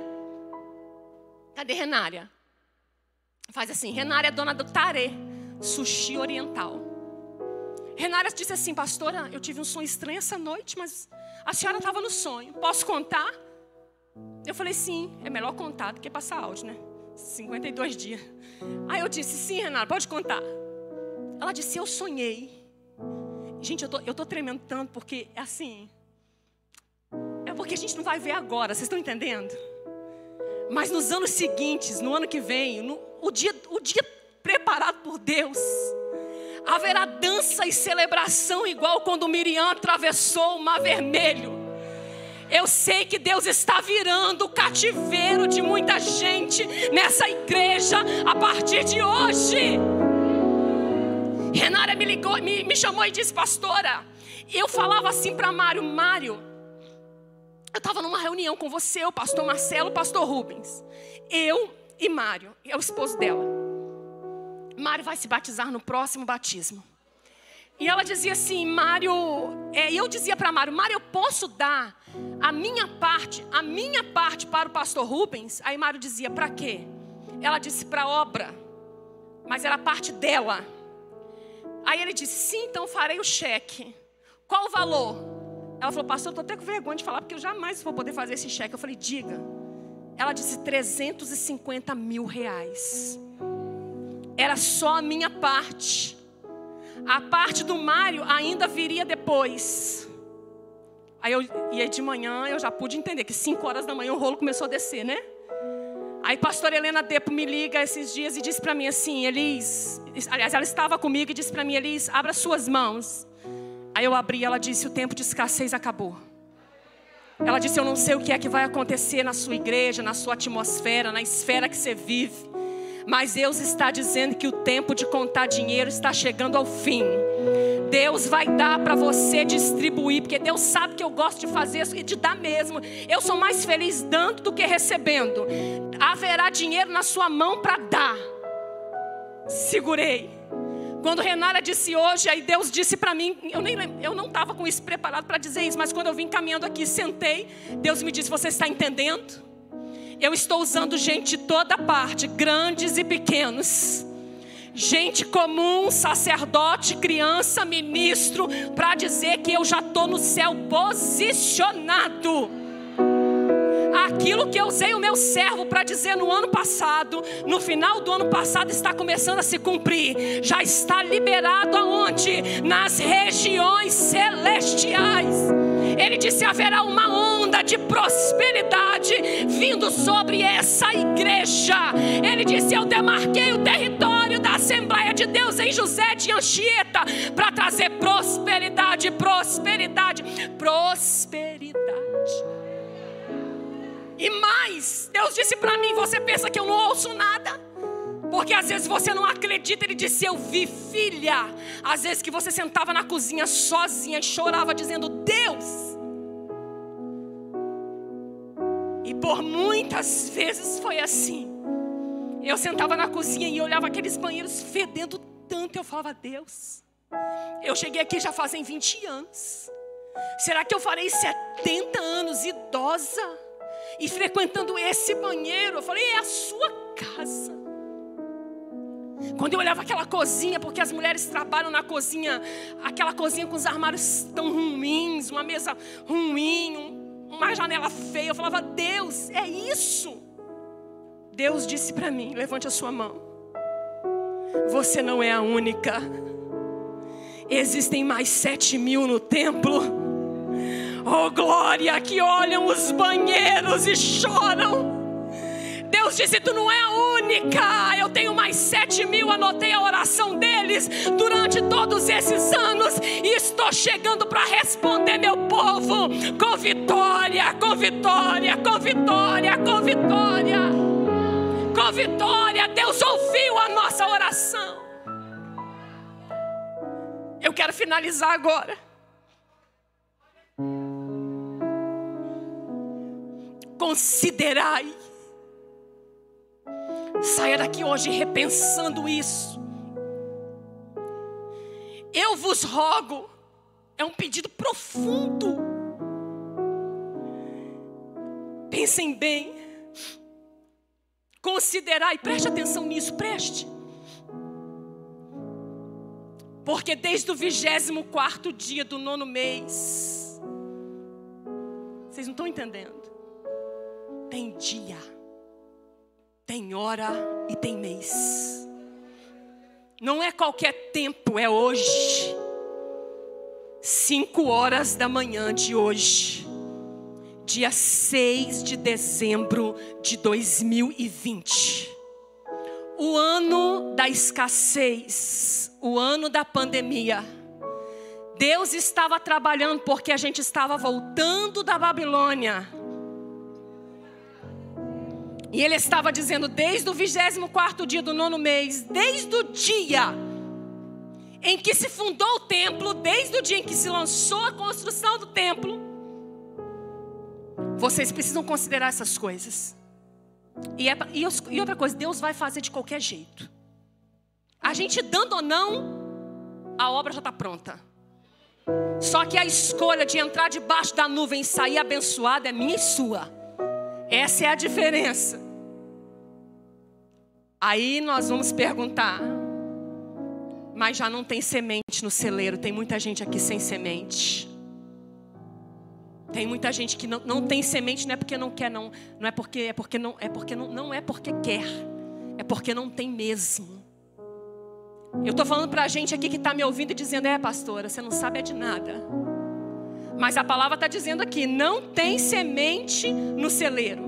Cadê Renária? Faz assim: Renária é dona do Tarê, sushi oriental. Renária disse assim: pastora, eu tive um sonho estranho essa noite, mas a senhora estava no sonho, posso contar? Eu falei: sim, é melhor contar do que passar áudio, né? 52 dias. Aí eu disse: sim, Renata, pode contar. Ela disse: eu sonhei. Gente, eu tô tremendo tanto, porque assim, é porque a gente não vai ver agora, vocês estão entendendo? Mas nos anos seguintes, no ano que vem, o dia preparado por Deus, haverá dança e celebração igual quando Miriam atravessou o Mar Vermelho. Eu sei que Deus está virando o cativeiro de muita gente nessa igreja a partir de hoje. Renária me ligou, me chamou e disse: pastora, eu falava assim para Mário: eu estava numa reunião com você, o pastor Marcelo, o pastor Rubens, eu e Mário, é o esposo dela. Mário vai se batizar no próximo batismo. E ela dizia assim: Mário, e eu dizia para Mário: eu posso dar a minha parte para o pastor Rubens? Aí Mário dizia: para quê? Ela disse: para obra, mas era parte dela. Aí ele disse: sim, então farei o cheque. Qual o valor? Ela falou: pastor, eu estou até com vergonha de falar, porque eu jamais vou poder fazer esse cheque. Eu falei: diga. Ela disse: R$350 mil. Era só a minha parte. A parte do Mário ainda viria depois. E aí de manhã eu já pude entender que 5 horas da manhã o rolo começou a descer, né? Aí pastora Helena Depo me liga esses dias e disse para mim assim: Elis, aliás, ela estava comigo e disse para mim: Elis, abra suas mãos. Aí eu abri, ela disse: o tempo de escassez acabou. Ela disse: eu não sei o que é que vai acontecer na sua igreja, na sua atmosfera, na esfera que você vive, mas Deus está dizendo que o tempo de contar dinheiro está chegando ao fim. Deus vai dar para você distribuir, porque Deus sabe que eu gosto de fazer isso e de dar mesmo. Eu sou mais feliz dando do que recebendo. Haverá dinheiro na sua mão para dar. Segurei. Quando Renata disse hoje, aí Deus disse para mim, eu não estava com isso preparado para dizer isso, mas quando eu vim caminhando aqui, sentei, Deus me disse: você está entendendo? Eu estou usando gente de toda parte, grandes e pequenos, gente comum, sacerdote, criança, ministro, para dizer que eu já estou no céu posicionado. Aquilo que eu usei o meu servo para dizer no ano passado, no final do ano passado, está começando a se cumprir. Já está liberado aonde? Nas regiões celestiais. Ele disse: haverá uma onda de prosperidade vindo sobre essa igreja. Ele disse: eu demarquei o território da Assembleia de Deus em José de Anchieta para trazer prosperidade, prosperidade, prosperidade. E mais, Deus disse para mim: você pensa que eu não ouço nada? Porque às vezes você não acredita. Ele disse: eu vi, filha. Às vezes que você sentava na cozinha sozinha e chorava dizendo: Deus. E por muitas vezes foi assim. Eu sentava na cozinha e olhava aqueles banheiros fedendo tanto. Eu falava: Deus, eu cheguei aqui já fazem 20 anos. Será que eu farei 70 anos idosa e frequentando esse banheiro? Eu falei: é a sua casa. Quando eu olhava aquela cozinha, porque as mulheres trabalham na cozinha, aquela cozinha com os armários tão ruins, uma mesa ruim, uma janela feia, eu falava: Deus, é isso. Deus disse para mim: levante a sua mão. Você não é a única. Existem mais 7.000 no templo. Oh glória, que olham os banheiros e choram. Deus disse: tu não é a única. Eu tenho mais 7.000, anotei a oração deles durante todos esses anos. E estou chegando para responder meu povo com vitória, com vitória, com vitória, com vitória, com vitória. Deus ouviu a nossa oração. Eu quero finalizar agora. Considerai. Saia daqui hoje repensando isso. Eu vos rogo. É um pedido profundo. Pensem bem. Considerai. Preste atenção nisso, preste. Porque desde o 24º dia do 9º mês, vocês não estão entendendo. Tem dia, tem hora e tem mês. Não é qualquer tempo, é hoje. 5 horas da manhã de hoje, dia 6 de dezembro de 2020. O ano da escassez, o ano da pandemia. Deus estava trabalhando porque a gente estava voltando da Babilônia. E Ele estava dizendo: desde o 24º dia do 9º mês, desde o dia em que se fundou o templo, desde o dia em que se lançou a construção do templo, vocês precisam considerar essas coisas. E outra coisa, Deus vai fazer de qualquer jeito. A gente dando ou não, a obra já está pronta. Só que a escolha de entrar debaixo da nuvem e sair abençoado é minha e sua. Essa é a diferença. Aí nós vamos perguntar: mas já não tem semente no celeiro? Tem muita gente aqui sem semente. Tem muita gente que não tem semente, não é porque não quer, não é porque não é porque quer, é porque não tem mesmo. Eu estou falando para a gente aqui que está me ouvindo e dizendo: é, pastora, você não sabe de nada. Mas a palavra está dizendo aqui: não tem semente no celeiro.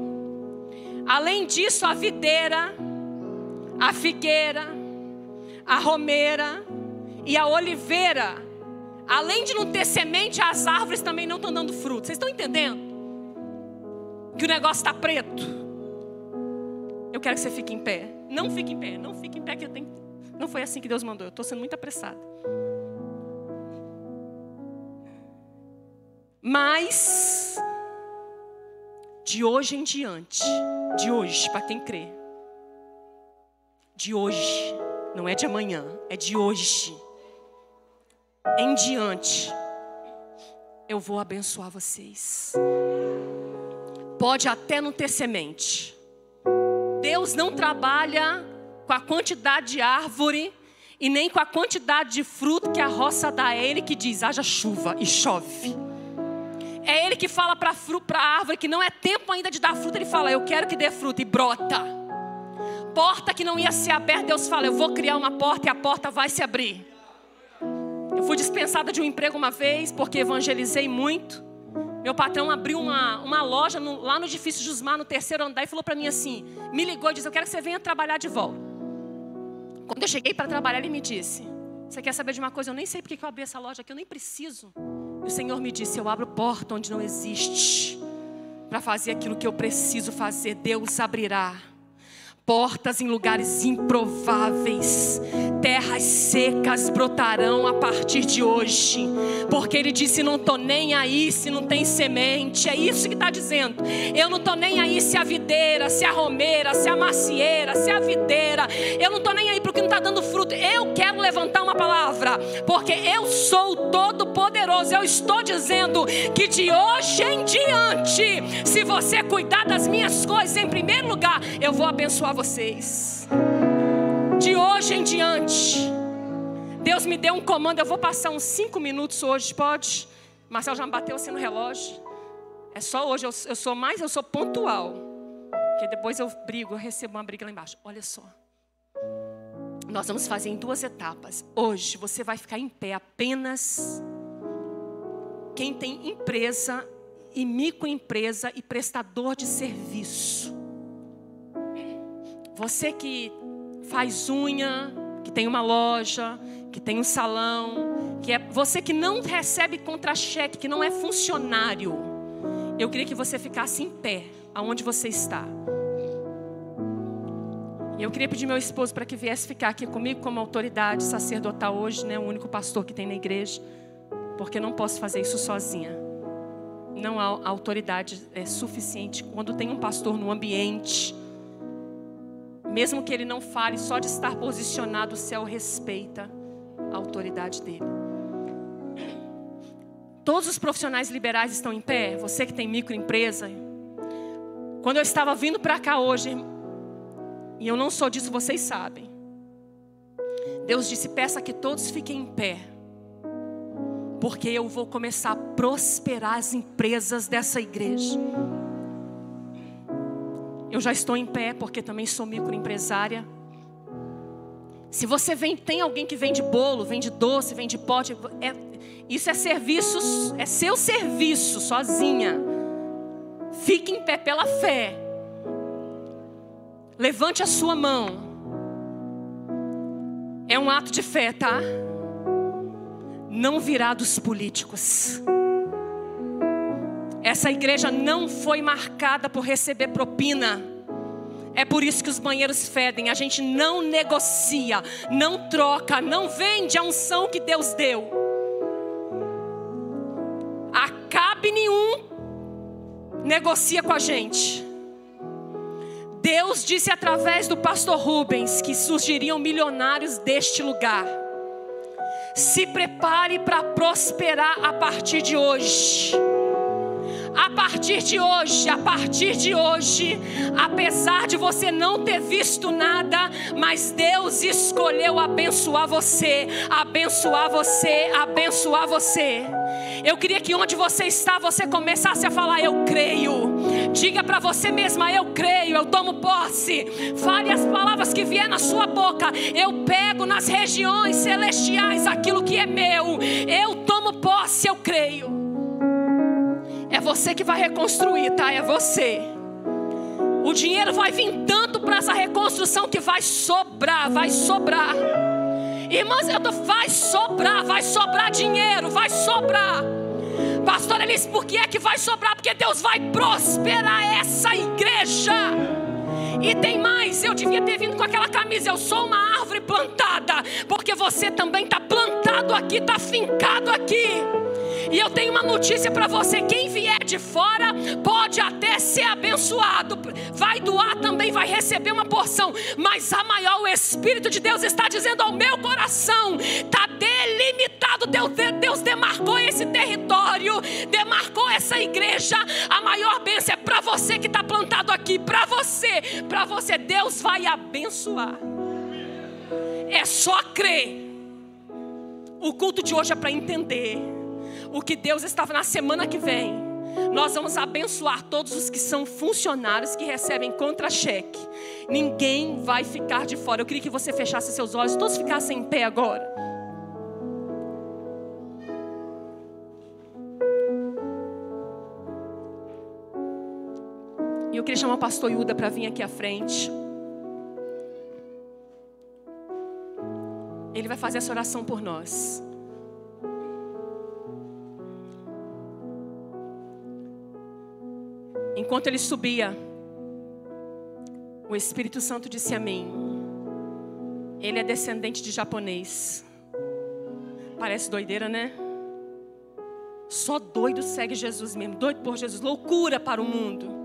Além disso, a videira, a figueira, a romeira e a oliveira, além de não ter semente, as árvores também não estão dando fruto. Vocês estão entendendo? Que o negócio está preto. Eu quero que você fique em pé. Não fique em pé, não fique em pé, que eu tenho... Não foi assim que Deus mandou, eu estou sendo muito apressada. Mas, de hoje em diante, de hoje, para quem crê, de hoje, não é de amanhã, é de hoje em diante, eu vou abençoar vocês. Pode até não ter semente. Deus não trabalha com a quantidade de árvore e nem com a quantidade de fruto que a roça dá. É Ele que diz, haja chuva e chove. É Ele que fala para a árvore que não é tempo ainda de dar fruto. Ele fala, eu quero que dê fruto, e brota. Porta que não ia ser aberta, Deus fala, eu vou criar uma porta e a porta vai se abrir. Eu fui dispensada de um emprego uma vez porque evangelizei muito. Meu patrão abriu uma loja lá no edifício Jusmar, no 3º andar, e falou para mim assim, me ligou e disse, eu quero que você venha trabalhar de volta. Quando eu cheguei para trabalhar, ele me disse, você quer saber de uma coisa? Eu nem sei porque que eu abri essa loja aqui, eu nem preciso. E o Senhor me disse, eu abro porta onde não existe, para fazer aquilo que eu preciso fazer. Deus abrirá portas em lugares improváveis, terras secas brotarão a partir de hoje, porque Ele disse, não estou nem aí se não tem semente. É isso que está dizendo, eu não estou nem aí se a videira, se a romeira, se a macieira, se a videira, eu não estou nem aí porque não está dando fruto. Eu quero levantar uma palavra, porque eu sou o Todo-Poderoso. Eu estou dizendo que de hoje em diante, se você cuidar das minhas coisas em primeiro lugar, eu vou abençoar vocês. De hoje em diante, Deus me deu um comando. Eu vou passar uns 5 minutos hoje, pode? Marcelo já me bateu assim no relógio. É só hoje, eu sou pontual, porque depois eu recebo uma briga lá embaixo. Olha só, nós vamos fazer em 2 etapas. Hoje você vai ficar em pé apenas quem tem empresa e microempresa e prestador de serviço. Você que faz unha, que tem uma loja, que tem um salão, você que não recebe contra-cheque, que não é funcionário, eu queria que você ficasse em pé, aonde você está. E eu queria pedir meu esposo para que viesse ficar aqui comigo como autoridade sacerdotal hoje, né? O único pastor que tem na igreja, porque eu não posso fazer isso sozinha. Não há autoridade suficiente quando tem um pastor no ambiente. Mesmo que ele não fale, só de estar posicionado, o céu respeita a autoridade dele. Todos os profissionais liberais estão em pé. Você que tem microempresa. Quando eu estava vindo para cá hoje, e eu não sou disso, vocês sabem, Deus disse, peça que todos fiquem em pé, porque eu vou começar a prosperar as empresas dessa igreja. Eu já estou em pé, porque também sou microempresária. Se você tem alguém que vende bolo, vende doce, vende pote, isso é serviços, é seu serviço sozinha. Fique em pé pela fé. Levante a sua mão. É um ato de fé, tá? Não virá dos políticos. Essa igreja não foi marcada por receber propina. É por isso que os banheiros fedem. A gente não negocia, não troca, não vende a unção que Deus deu. Acabe nenhum negocia com a gente. Deus disse através do pastor Rubens que surgiriam milionários deste lugar. Se prepare para prosperar a partir de hoje. A partir de hoje, apesar de você não ter visto nada, mas Deus escolheu abençoar você, abençoar você, abençoar você. Eu queria que onde você está, você começasse a falar, eu creio. Diga para você mesma, eu creio, eu tomo posse. Fale as palavras que vier na sua boca. Eu pego nas regiões celestiais aquilo que é meu. Eu tomo posse, eu creio. É você que vai reconstruir, tá? É você. O dinheiro vai vir tanto para essa reconstrução que vai sobrar, vai sobrar. Irmãos, vai sobrar dinheiro, vai sobrar. Pastor Alice, por que é que vai sobrar? Porque Deus vai prosperar essa igreja. E tem mais, eu devia ter vindo com aquela camisa: eu sou uma árvore plantada, porque você também está plantado aqui, está fincado aqui. E eu tenho uma notícia para você: quem vier de fora pode até ser abençoado, vai doar também, vai receber uma porção, mas a maior, o Espírito de Deus está dizendo ao meu coração, está delimitado. Deus demarcou esse território, demarcou essa igreja. A maior bênção é para você que está plantado aqui, para você. Deus vai abençoar. É só crer. O culto de hoje é para entender o que Deus estava. Na semana que vem, nós vamos abençoar todos os que são funcionários, que recebem contra-cheque. Ninguém vai ficar de fora. Eu queria que você fechasse seus olhos, todos ficassem em pé agora. E eu queria chamar o pastor Yuda para vir aqui à frente. Ele vai fazer essa oração por nós. Enquanto ele subia, o Espírito Santo disse a mim: ele é descendente de japonês. Parece doideira, né? Só doido segue Jesus mesmo, doido por Jesus, loucura para o mundo.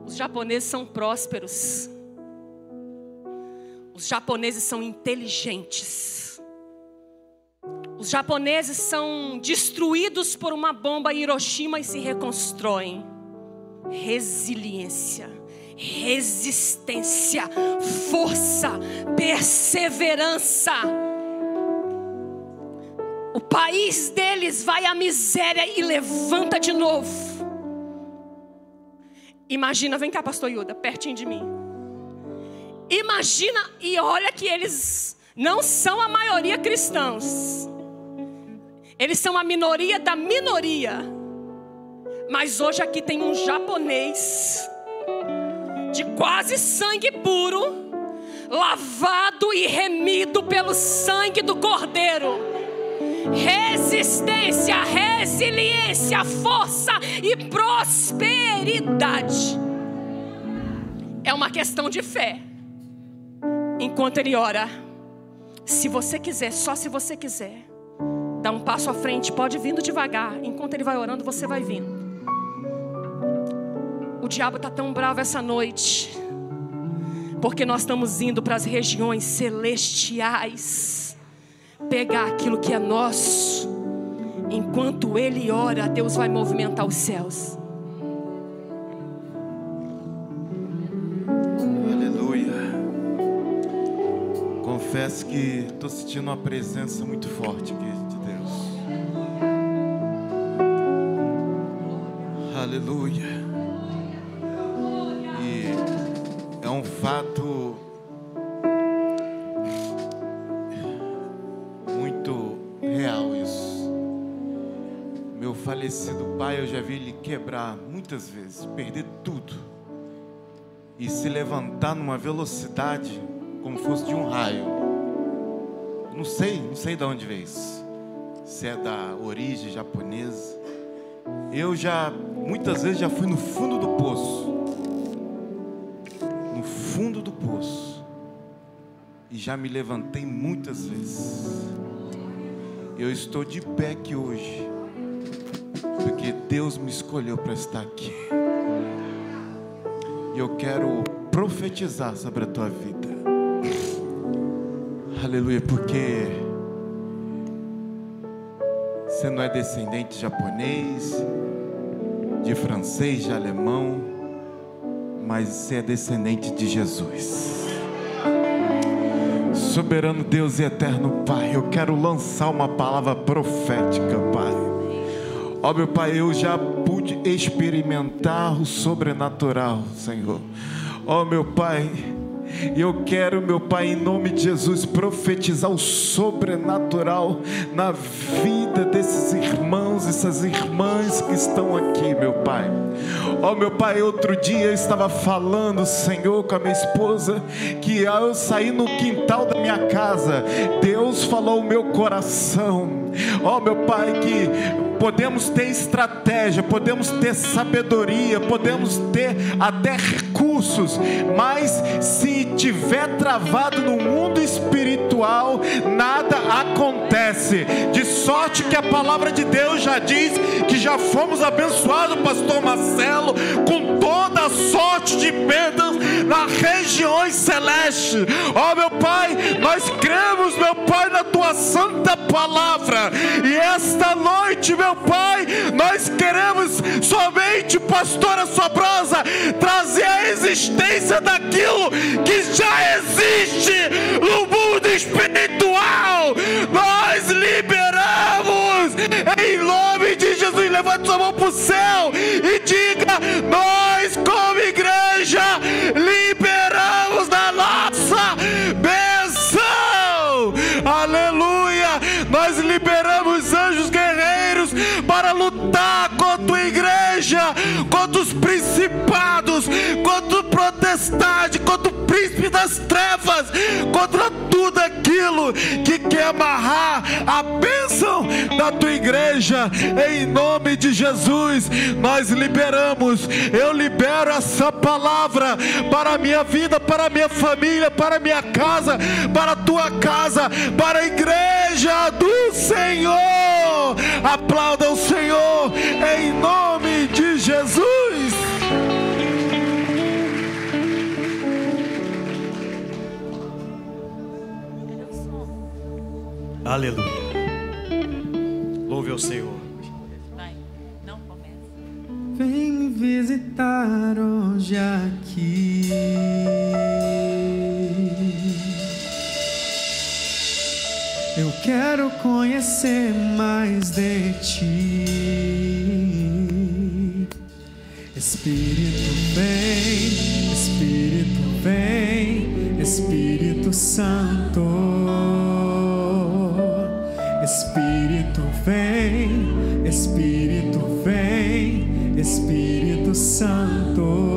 Os japoneses são prósperos. Os japoneses são inteligentes. Os japoneses são destruídos por uma bomba em Hiroshima e se reconstroem. Resiliência, resistência, força, perseverança. O país deles vai à miséria e levanta de novo. Imagina, vem cá, pastor Yuda, pertinho de mim. Imagina, e olha que eles não são a maioria cristãos. Eles são a minoria da minoria. Mas hoje aqui tem um japonês de quase sangue puro, lavado e remido pelo sangue do Cordeiro. Resistência, resiliência, força e prosperidade. É uma questão de fé. Enquanto ele ora, se você quiser, só se você quiser, dá um passo à frente, pode ir vindo devagar. Enquanto ele vai orando, você vai vindo. O diabo está tão bravo essa noite, porque nós estamos indo para as regiões celestiais, pegar aquilo que é nosso. Enquanto ele ora, Deus vai movimentar os céus. Aleluia. Confesso que estou sentindo uma presença muito forte aqui de Deus. Aleluia. E é um fato muito real isso. Meu falecido pai, eu já vi ele quebrar muitas vezes, perder tudo e se levantar numa velocidade como fosse de um raio. Não sei de onde veio isso. Se é da origem japonesa. Eu já, muitas vezes, já fui no fundo do poço. No fundo do poço. E já me levantei muitas vezes. Eu estou de pé aqui hoje, porque Deus me escolheu para estar aqui. E eu quero profetizar sobre a tua vida. Aleluia, porque você não é descendente de japonês, de francês, de alemão, mas você é descendente de Jesus. Soberano Deus e eterno Pai, eu quero lançar uma palavra profética, Pai. Ó meu Pai, eu já pude experimentar o sobrenatural, Senhor. Ó meu Pai, E eu quero, meu Pai, em nome de Jesus, profetizar o sobrenatural na vida desses irmãos, essas irmãs que estão aqui, meu Pai. Ó, meu Pai, outro dia eu estava falando, Senhor, com a minha esposa, que ao eu sair no quintal da minha casa, Deus falou ao meu coração. Ó, meu Pai, que podemos ter estratégia, podemos ter sabedoria, podemos ter até recursos, mas se tiver travado no mundo espiritual, nada acontece. De sorte que a palavra de Deus já diz que já fomos abençoados, pastor Marcelo, com toda a sorte de bênçãos nas regiões celestes. Ó, meu Pai, nós cremos, meu Pai, na tua santa palavra, e esta noite, meu Pai, nós queremos somente, pastora Sobrosa, trazer a existência daquilo que já existe no mundo espiritual. Nós liberamos em nome de Jesus. Levante sua mão para o céu e diga: nós como igreja liberamos da nossa bênção. Aleluia. Nós liberamos anjos guerreiros para lutar contra a igreja, contra os principados, contra o potestade, contra o príncipe das trevas, contra tudo aquilo que quer amarrar a bênção da tua igreja. Em nome de Jesus, nós liberamos. Eu libero essa palavra para a minha vida, para a minha família, para a minha casa, para a tua casa, para a igreja do Senhor. Aplauda o Senhor em nome de Jesus. Aleluia. Louve ao Senhor. Vai, não começa. Vem me visitar hoje aqui. Eu quero conhecer mais de ti. Espírito vem, Espírito vem, Espírito Santo. Espírito vem, Espírito vem, Espírito Santo.